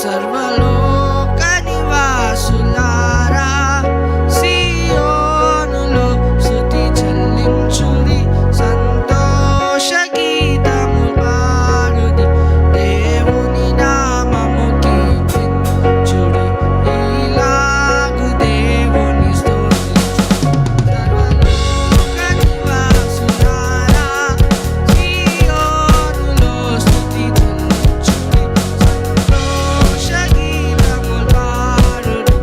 సర్వలోక నివాసులారా సీయోనులో స్తుతి చెల్లించుడి, సంతోష గీతము పాడుడి, దేవుని నామము కీర్తించుడి, ఈలాగు దేవుని స్తుతించుడి. సర్వలోక నివాసులారా సీయోనులో స్తుతి చెల్లించుడి, సంతోష గీతము పాడుడి,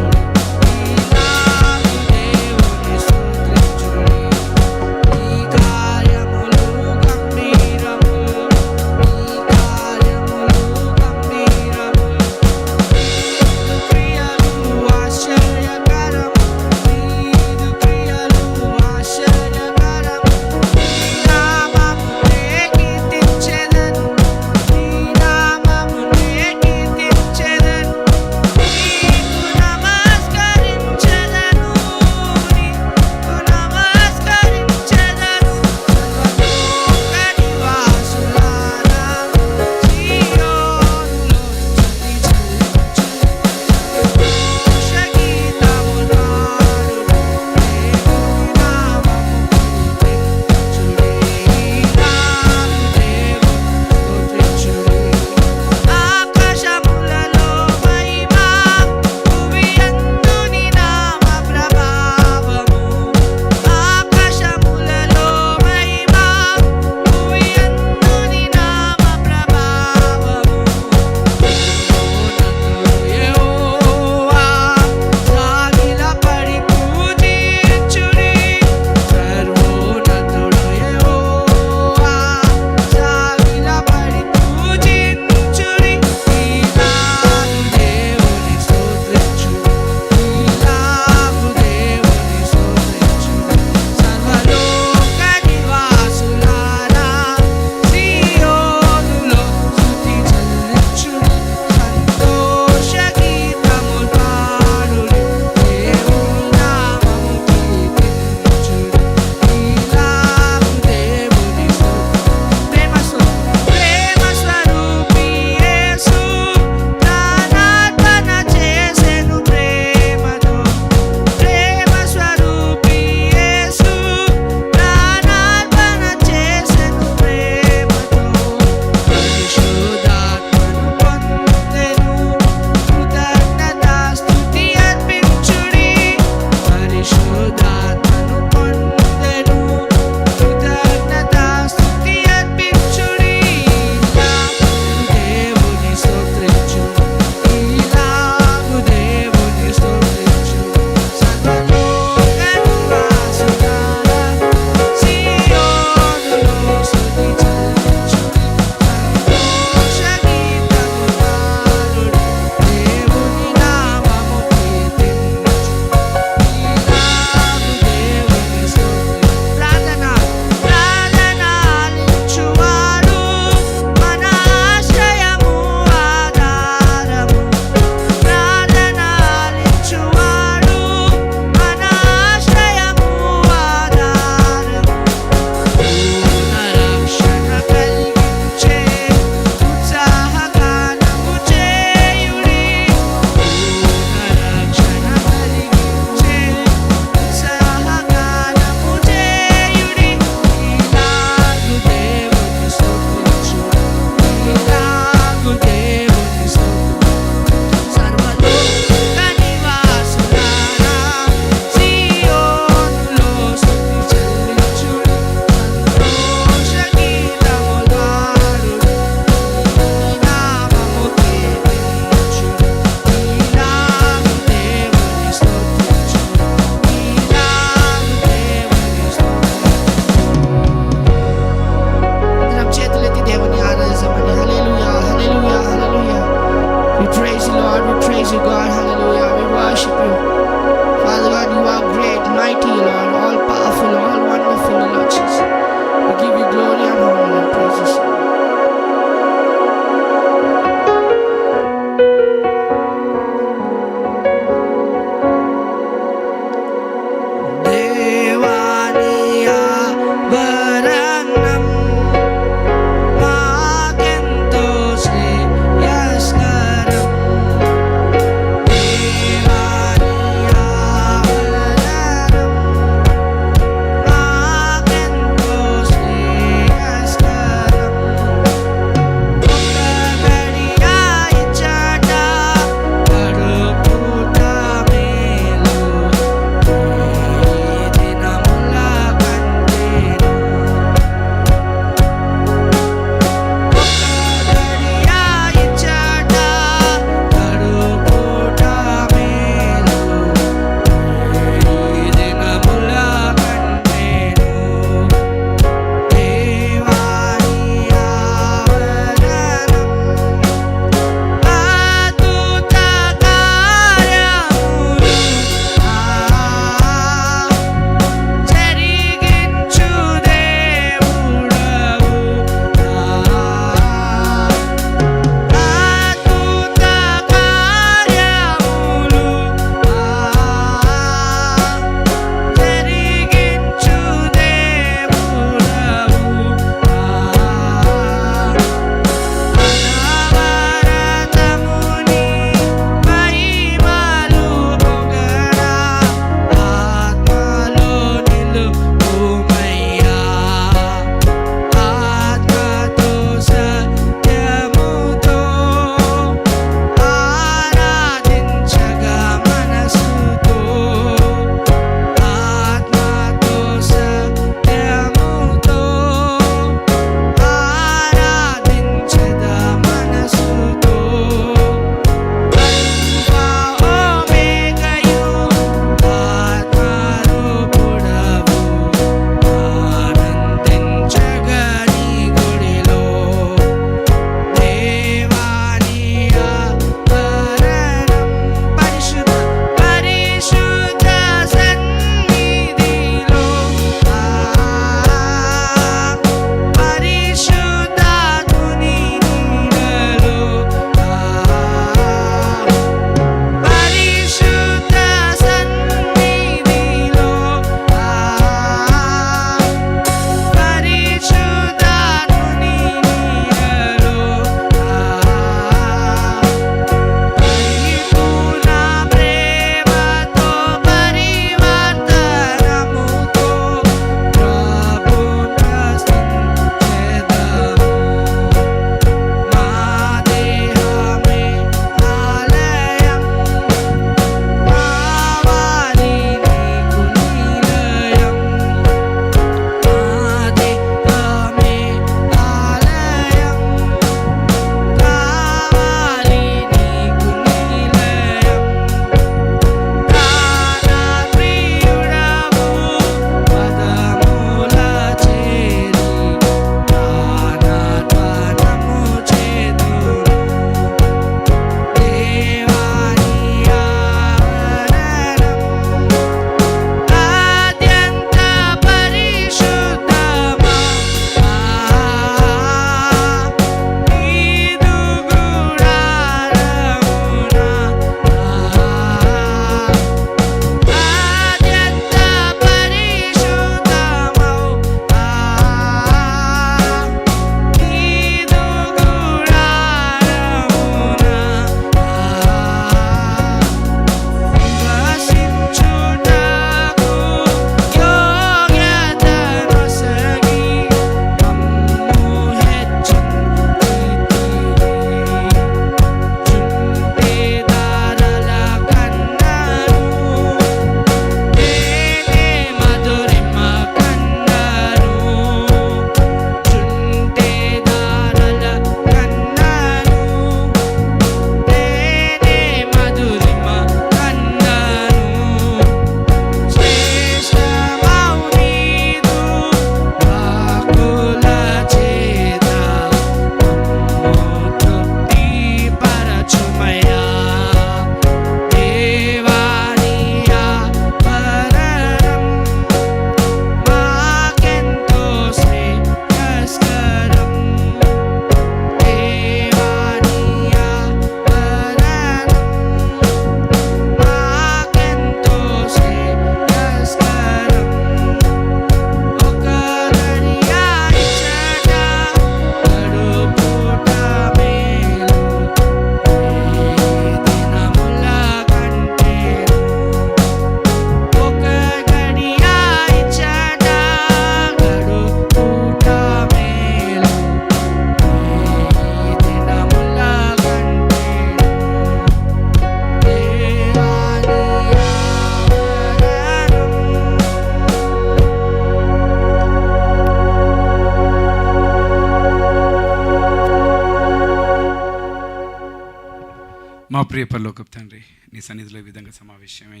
మా ప్రియ పరలోకపు తండ్రి, నీ సన్నిధిలో ఈ విధంగా సమావేశమై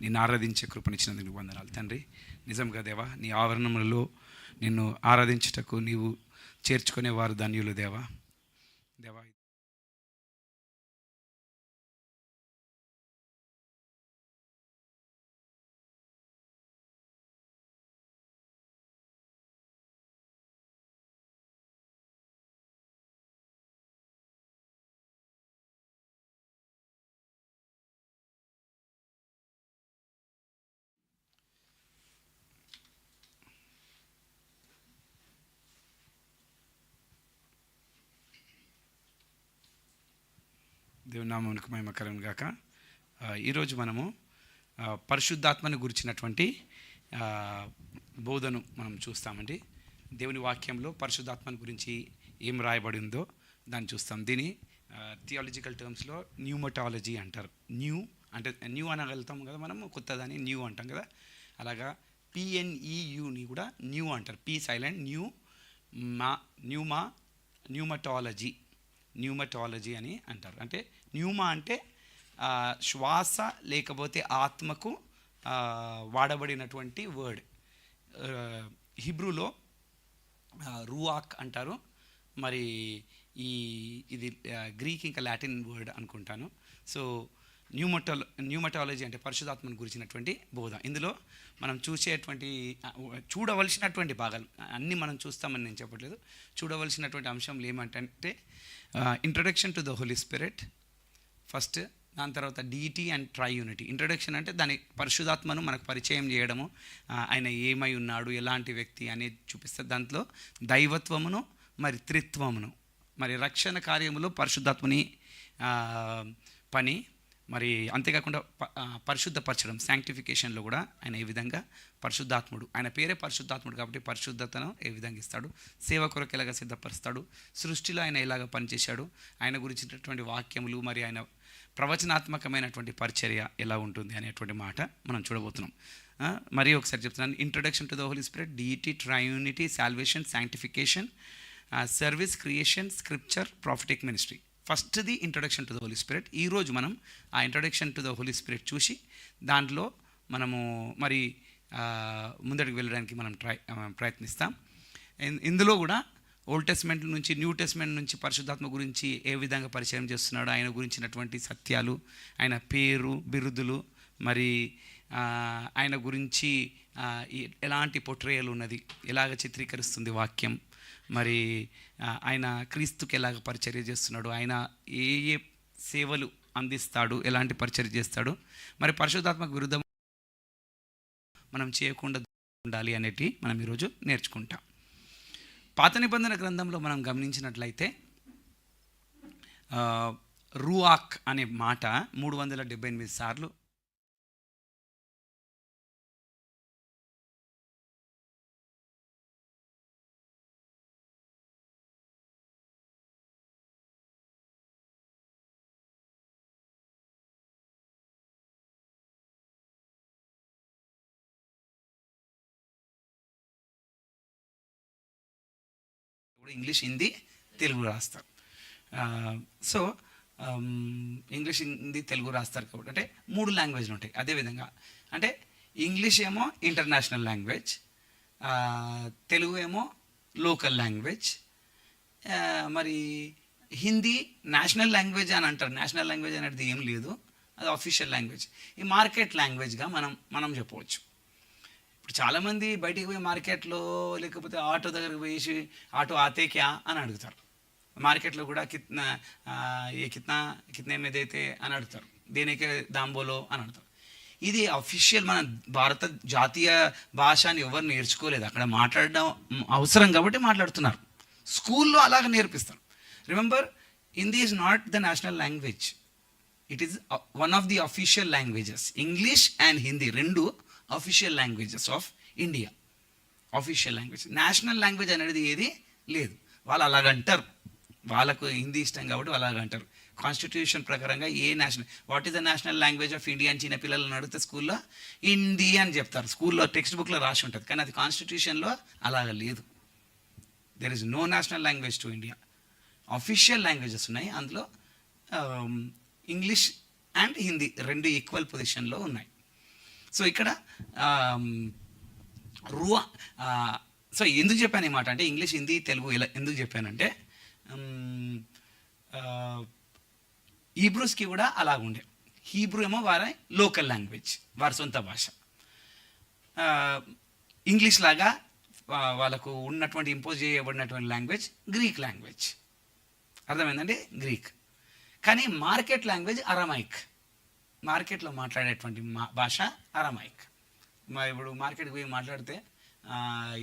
నిన్ను ఆరాధించే కృపనిచ్చినందుకు వందనాలు తండ్రి. నిజంగా దేవా, నీ ఆవరణములలో నిన్ను ఆరాధించుటకు నీవు చేర్చుకునేవారు ధన్యులు దేవా. దేవా దేవుని నామమునకు మహిమకరం గాక. ఈరోజు మనము పరిశుద్ధాత్మను గురించినటువంటి బోధను మనం చూస్తామండి. దేవుని వాక్యంలో పరిశుద్ధాత్మను గురించి ఏం రాయబడి ఉందో దాన్ని చూస్తాం. దీని థియాలజికల్ టర్మ్స్లో న్యూమటాలజీ అంటారు. న్యూ అంటే న్యూ అనగలుగుతాం కదా, మనము కొత్తదని న్యూ అంటాం కదా. అలాగా PNEUని కూడా న్యూ అంటారు. పీ సైలెంట్ న్యూమటాలజీ అని అంటారు. అంటే న్యూమా అంటే శ్వాస లేకపోతే ఆత్మకు వాడబడినటువంటి వర్డ్. హిబ్రూలో రూఆక్ అంటారు. మరి ఇది గ్రీక్ ఇంకా లాటిన్ వర్డ్ అనుకుంటాను. సో న్యూమటాలజీ అంటే పరిశుద్ధాత్మను గురించినటువంటి బోధ. ఇందులో మనం చూడవలసినటువంటి భాగాలు అన్నీ మనం చూస్తామని నేను చెప్పట్లేదు. చూడవలసినటువంటి అంశంలు ఏమంటే introduction to the Holy Spirit first, దాని తర్వాత డీటీ అండ్ ట్రైయూనిటీ. ఇంట్రడక్షన్ అంటే దాని పరిశుద్ధాత్మను మనకు పరిచయం చేయడము, ఆయన ఏమై ఉన్నాడు, ఎలాంటి వ్యక్తి అనేది చూపిస్తారు. దాంట్లో దైవత్వమును మరి త్రిత్వమును, మరి రక్షణ కార్యములో పరిశుద్ధాత్మని పని, మరి అంతేకాకుండా పరిశుద్ధపరచడం శాంక్టిఫికేషన్లో కూడా ఆయన ఏ విధంగా పరిశుద్ధాత్ముడు, ఆయన పేరే పరిశుద్ధాత్ముడు కాబట్టి పరిశుద్ధతను ఏ విధంగా ఇస్తాడు, సేవ కొరకు ఎలాగ సిద్ధపరుస్తాడు, సృష్టిలో ఆయన ఎలాగ పనిచేశాడు, ఆయన గురించినటువంటి వాక్యములు, మరి ఆయన ప్రవచనాత్మకమైనటువంటి పరిచర్య ఎలా ఉంటుంది అనేటువంటి మాట మనం చూడబోతున్నాం. మరి ఒకసారి చెప్తున్నాను. Introduction to the Holy Spirit, deity, triunity, salvation, sanctification, service, creation, scripture, prophetic ministry. ఫస్ట్ది introduction to the Holy Spirit. ఈరోజు మనం ఆ introduction to the Holy Spirit చూసి దాంట్లో మనము మరి ముందడికి వెళ్ళడానికి మనం ప్రయత్నిస్తాం. ఇందులో కూడా ఓల్డ్ టెస్ట్మెంట్ నుంచి న్యూ టెస్ట్మెంట్ నుంచి పరిశుద్ధాత్మ గురించి ఏ విధంగా పరిచయం చేస్తున్నాడు, ఆయన గురించినటువంటి సత్యాలు, ఆయన పేరు, బిరుదులు, మరి ఆయన గురించి ఎలాంటి పొట్రేయలు ఉన్నది, ఎలాగ చిత్రీకరిస్తుంది వాక్యం, మరి ఆయన క్రీస్తుకి ఎలాగ పరిచర్య చేస్తున్నాడు, ఆయన ఏ ఏ సేవలు అందిస్తాడు, ఎలాంటి పరిచర్య చేస్తాడు, మరి పరిశుద్ధాత్మకు విరుద్ధం మనం చేయకుండా ఉండాలి అనేటి మనం ఈరోజు నేర్చుకుంటాం. పాత నిబంధన గ్రంథంలో మనం గమనించినట్లయితే రూఆక్ అనే మాట 378 సార్లు ఇంగ్లీష్, హిందీ, తెలుగు రాస్తారు. సో ఇంగ్లీష్, హిందీ, తెలుగు రాస్తారు కాబట్టి అంటే 3 లాంగ్వేజ్లు ఉంటాయి. అదేవిధంగా అంటే ఇంగ్లీష్ ఏమో ఇంటర్నేషనల్ లాంగ్వేజ్, తెలుగు ఏమో లోకల్ లాంగ్వేజ్, మరి హిందీ నేషనల్ లాంగ్వేజ్ అని అంటారు. నేషనల్ లాంగ్వేజ్ అనేది ఏం లేదు, అది అఫీషియల్ లాంగ్వేజ్. ఈ మార్కెట్ లాంగ్వేజ్గా మనం చెప్పవచ్చు. ఇప్పుడు చాలామంది బయటికి పోయి మార్కెట్లో లేకపోతే ఆటో దగ్గరికి పోయేసి ఆటో ఆతే క్యా అని అడుగుతారు. మార్కెట్లో కూడా కిత్నా ఏదైతే అని అడుగుతారు, దేనికే దాంబోలో అని అడుగుతారు. ఇది అఫీషియల్, మన భారత జాతీయ భాష అని ఎవరు నేర్చుకోలేదు, అక్కడ మాట్లాడడం అవసరం కాబట్టి మాట్లాడుతున్నారు. స్కూల్లో అలాగ నేర్పిస్తారు. Remember, Hindi is not the national language, it is one of the official languages. English and Hindi రెండు official languages of India. Official language, national language అనేది ఏది లేదు. వాళ్ళు అలాగంటారు, వాళ్ళకు హిందీ ఇష్టం కాబట్టి వాళ్ళు అలాగంటారు. కాన్స్టిట్యూషన్ ప్రకారంగా what is the national language of India అని చిన్న పిల్లలను అడిగితే స్కూల్లో హిందీ అని చెప్తారు. స్కూల్లో టెక్స్ట్ బుక్లో రాసి ఉంటుంది, కానీ అది కాన్స్టిట్యూషన్లో అలాగ లేదు. There is no national language to India. Official languages ఉన్నాయి, అందులో ఇంగ్లీష్ అండ్ హిందీ రెండు ఈక్వల్ పొజిషన్లో ఉన్నాయి. సో ఇక్కడ రువా సో ఎందుకు చెప్పాను ఈ మాట అంటే ఇంగ్లీష్ హిందీ తెలుగు ఇలా ఎందుకు చెప్పానంటే హీబ్రూస్కి కూడా అలాగుండే. హీబ్రూ ఏమో వారి లోకల్ లాంగ్వేజ్, వారి సొంత భాష. ఇంగ్లీష్ లాగా వాళ్ళకు ఉన్నటువంటి ఇంపోజ్ చేయబడినటువంటి లాంగ్వేజ్ గ్రీక్ లాంగ్వేజ్. అర్థమైందండి, గ్రీక్. కానీ మార్కెట్ లాంగ్వేజ్ అరమైక్. మార్కెట్లో మాట్లాడేటువంటి భాష అరమైక్. మరి ఇప్పుడు మార్కెట్కి పోయి మాట్లాడితే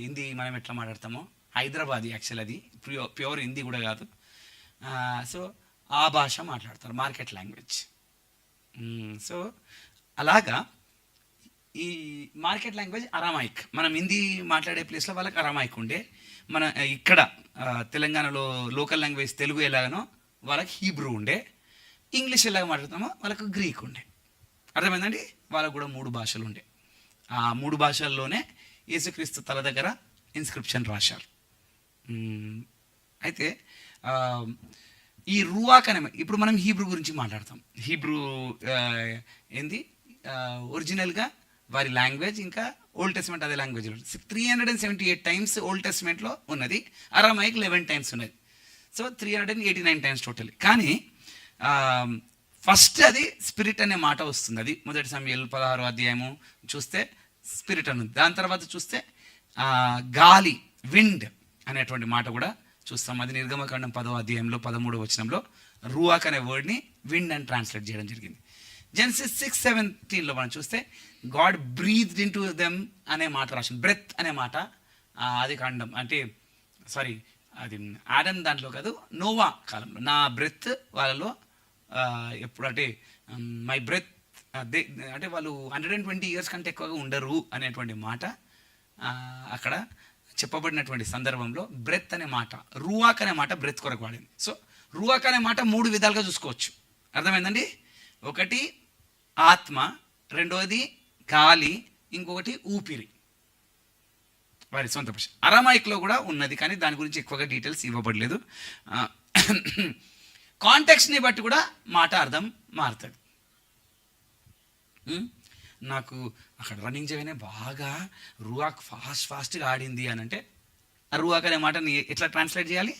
హిందీ మనం ఎట్లా మాట్లాడతామో, హైదరాబాదీ యాక్చువల్ అది ప్యూర్ హిందీ కూడా కాదు. సో ఆ భాష మాట్లాడతారు, మార్కెట్ లాంగ్వేజ్. సో అలాగా ఈ మార్కెట్ లాంగ్వేజ్ అరామైక్. మనం హిందీ మాట్లాడే ప్లేస్లో వాళ్ళకి అరామైక్ ఉండే. మన ఇక్కడ తెలంగాణలో లోకల్ లాంగ్వేజ్ తెలుగు ఎలాగనో వాళ్ళకి హీబ్రూ ఉండే. ఇంగ్లీష్ ఎలాగ మాట్లాడతామో వాళ్ళకు గ్రీక్ ఉండే. అర్థమైందండి, వాళ్ళకు కూడా 3 భాషలు ఉండే. ఆ 3 భాషల్లోనే యేసుక్రీస్తు తల దగ్గర ఇన్స్క్రిప్షన్ రాశారు. అయితే ఈ రువాక్ అనే, ఇప్పుడు మనం హీబ్రూ గురించి మాట్లాడతాం. హీబ్రూ ఏంది ఒరిజినల్గా వారి లాంగ్వేజ్, ఇంకా ఓల్డ్ టెస్ట్మెంట్ అదే లాంగ్వేజ్లో 378 టైమ్స్ ఓల్డ్ టెస్ట్మెంట్లో ఉన్నది. అరామైక్ 11 టైమ్స్ ఉన్నది. So 389 times total. కానీ ఫస్ట్ అది స్పిరిట్ అనే మాట వస్తుంది. అది మొదటి సమయాలు 16వ అధ్యాయము చూస్తే స్పిరిట్ అని ఉంది. దాని తర్వాత చూస్తే గాలి, విండ్ అనేటువంటి మాట కూడా చూస్తాం. అది నిర్గమకాండం 10వ అధ్యాయంలో 13వ వచనంలో రూవాక్ అనే వర్డ్ని విండ్ అని ట్రాన్స్లేట్ చేయడం జరిగింది. జెనసిస్ 6:17లో మనం చూస్తే God breathed in to them అనే మాట రాసింది. బ్రెత్ అనే మాట అది కాండం అంటే సారీ అది ఆడమ్ దాంట్లో కాదు, నోవా కాలంలో నా బ్రెత్ వాళ్ళలో ఎప్పుడంటే మై బ్రెత్ అంటే వాళ్ళు 120 ఇయర్స్ కంటే ఎక్కువగా ఉండరు అనేటువంటి మాట అక్కడ చెప్పబడినటువంటి సందర్భంలో బ్రెత్ అనే మాట, రూవాక్ అనే మాట బ్రెత్ కొరకు వాడింది. సో రూవాక్ అనే మాట 3 విధాలుగా చూసుకోవచ్చు. అర్థమైందండి, ఒకటి ఆత్మ, రెండవది గాలి, ఇంకొకటి ఊపిరి. వారి సొంత భాష. అరామైక్లో కూడా ఉన్నది, కానీ దాని గురించి ఎక్కువగా డీటెయిల్స్ ఇవ్వబడలేదు. కాంటెక్స్ట్ని బట్టి కూడా మాట అర్థం మారుతుంది. నాకు అక్కడ రన్నింగ్ చేయగానే బాగా రూవాక్ ఫాస్ట్గా ఆడింది అని అంటే ఆ రూవాక్ అనే మాటని ఎట్లా ట్రాన్స్లేట్ చేయాలి?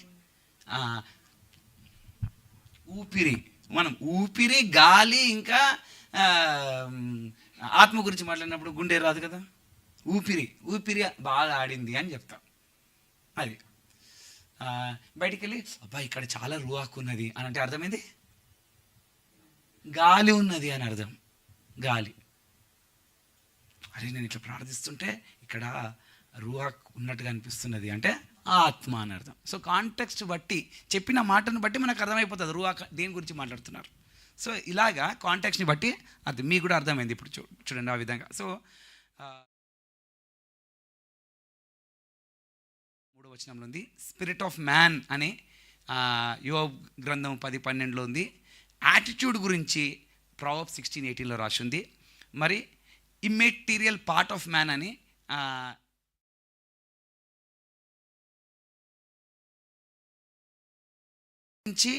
ఊపిరి. మనం ఊపిరి, గాలి, ఇంకా ఆత్మ గురించి మాట్లాడినప్పుడు గుండె రాదు కదా, ఊపిరి బాగా ఆడింది అని చెప్తాం. అది బయటికి వెళ్ళి అబ్బా ఇక్కడ చాలా రూవాక్ ఉన్నది అని అంటే అర్థమైంది గాలి ఉన్నది అని అర్థం. గాలి, అరే నేను ఇట్లా ప్రార్థిస్తుంటే ఇక్కడ రూహాక్ ఉన్నట్టుగా అనిపిస్తున్నది అంటే ఆత్మ అని అర్థం. సో కాంటెక్స్ట్ బట్టి చెప్పిన మాటను బట్టి మనకు అర్థమైపోతుంది రూహాక్ దేని గురించి మాట్లాడుతున్నారు. సో ఇలాగా కాంటెక్స్ట్ని బట్టి అది మీకు కూడా అర్థమైంది. ఇప్పుడు చూడండి ఆ విధంగా. సో 3వ వచనంలో ఉంది స్పిరిట్ ఆఫ్ మ్యాన్ అని యోబ్ గ్రంథం 10:12లో ఉంది. యాటిట్యూడ్ గురించి ప్రావర్బ్స్ 16:18లో రాసింది. మరి ఇమ్మెటీరియల్ పార్ట్ ఆఫ్ మ్యాన్ అని గురించి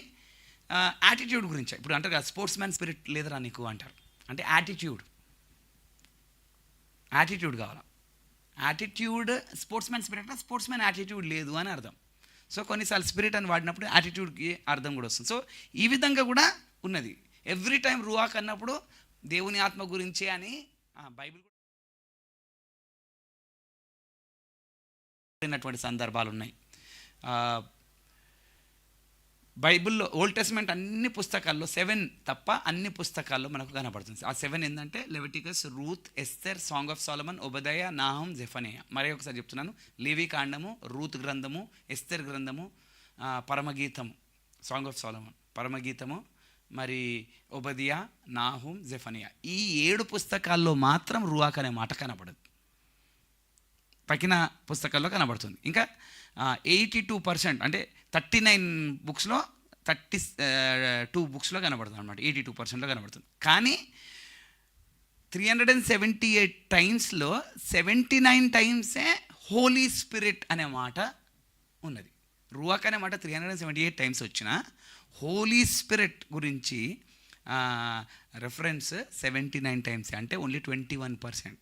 యాటిట్యూడ్ గురించి ఇప్పుడు అంటారు కదా, స్పోర్ట్స్ మ్యాన్ స్పిరిట్ లేదరా నీకు అంటారు. అంటే యాటిట్యూడ్ కావాలా. యాటిట్యూడ్ స్పోర్ట్స్ మ్యాన్ స్పిరిట్ అంటే స్పోర్ట్స్ మ్యాన్ యాటిట్యూడ్ లేదు అని అర్థం. సో కొన్నిసార్లు స్పిరిట్ అని వాడినప్పుడు యాటిట్యూడ్కి అర్థం కూడా వస్తుంది. సో ఈ విధంగా కూడా ఉన్నది. ఎవ్రీ టైం రూహాక్ అన్నప్పుడు దేవుని ఆత్మ గురించే అని బైబిల్ కూడా సందర్భాలు ఉన్నాయి. బైబిల్లో ఓల్డ్ టెస్ట్మెంట్ అన్ని పుస్తకాల్లో 7 తప్ప అన్ని పుస్తకాల్లో మనకు కనపడుతుంది. ఆ 7 ఏంటంటే Leviticus, Ruth, Esther, Song of Solomon, Obadiah, Nahum, Zephaniah. మరి ఒకసారి చెప్తున్నాను, లేవి కాండము, రూత్ గ్రంథము, ఎస్తెర్ గ్రంథము, పరమగీతము, సాంగ్ ఆఫ్ సోలమన్, పరమగీతము, మరి ఒబదియా, నాహుం, జెఫనియా. ఈ 7 పుస్తకాల్లో మాత్రం రూహాక్ అనే మాట కనపడదు. తక్కిన పుస్తకాల్లో కనబడుతుంది. ఇంకా 82% అంటే 39 బుక్స్లో 32 బుక్స్లో కనబడుతుంది అనమాట. 82%లో కనబడుతుంది. కానీ 378 టైమ్స్లో 79 టైమ్సే హోలీ స్పిరిట్ అనే మాట ఉన్నది. రూహాక్ అనే మాట 378 టైమ్స్ వచ్చిన హోలీ స్పిరిట్ గురించి రెఫరెన్స్ 79 టైమ్స్, అంటే ఓన్లీ 21%.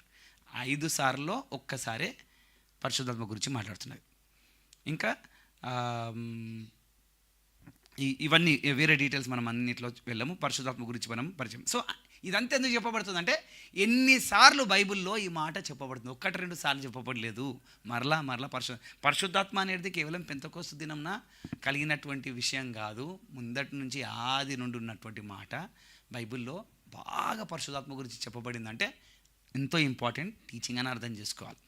5 సార్లు ఒక్కసారే పరిశుద్ధాత్మ గురించి మాట్లాడుతున్నది. ఇంకా ఇవన్నీ వేరే డీటెయిల్స్ మనం అన్నింటిలో వెళ్ళము. పరిశుద్ధాత్మ గురించి మనం పరిచయం. సో ఇదంతా ఎందుకు చెప్పబడుతుంది అంటే, ఎన్నిసార్లు బైబిల్లో ఈ మాట చెప్పబడుతుంది, 1-2 సార్లు చెప్పబడలేదు. మరలా పరిశుద్ధాత్మ అనేది కేవలం పెంతెకోస్తు దినంన కలిగినటువంటి విషయం కాదు. ముందటి నుంచి ఆది నుండి ఉన్నటువంటి మాట బైబిల్లో బాగా పరిశుద్ధాత్మ గురించి చెప్పబడిందంటే ఎంతో ఇంపార్టెంట్ టీచింగ్ అని అర్థం చేసుకోవాలి.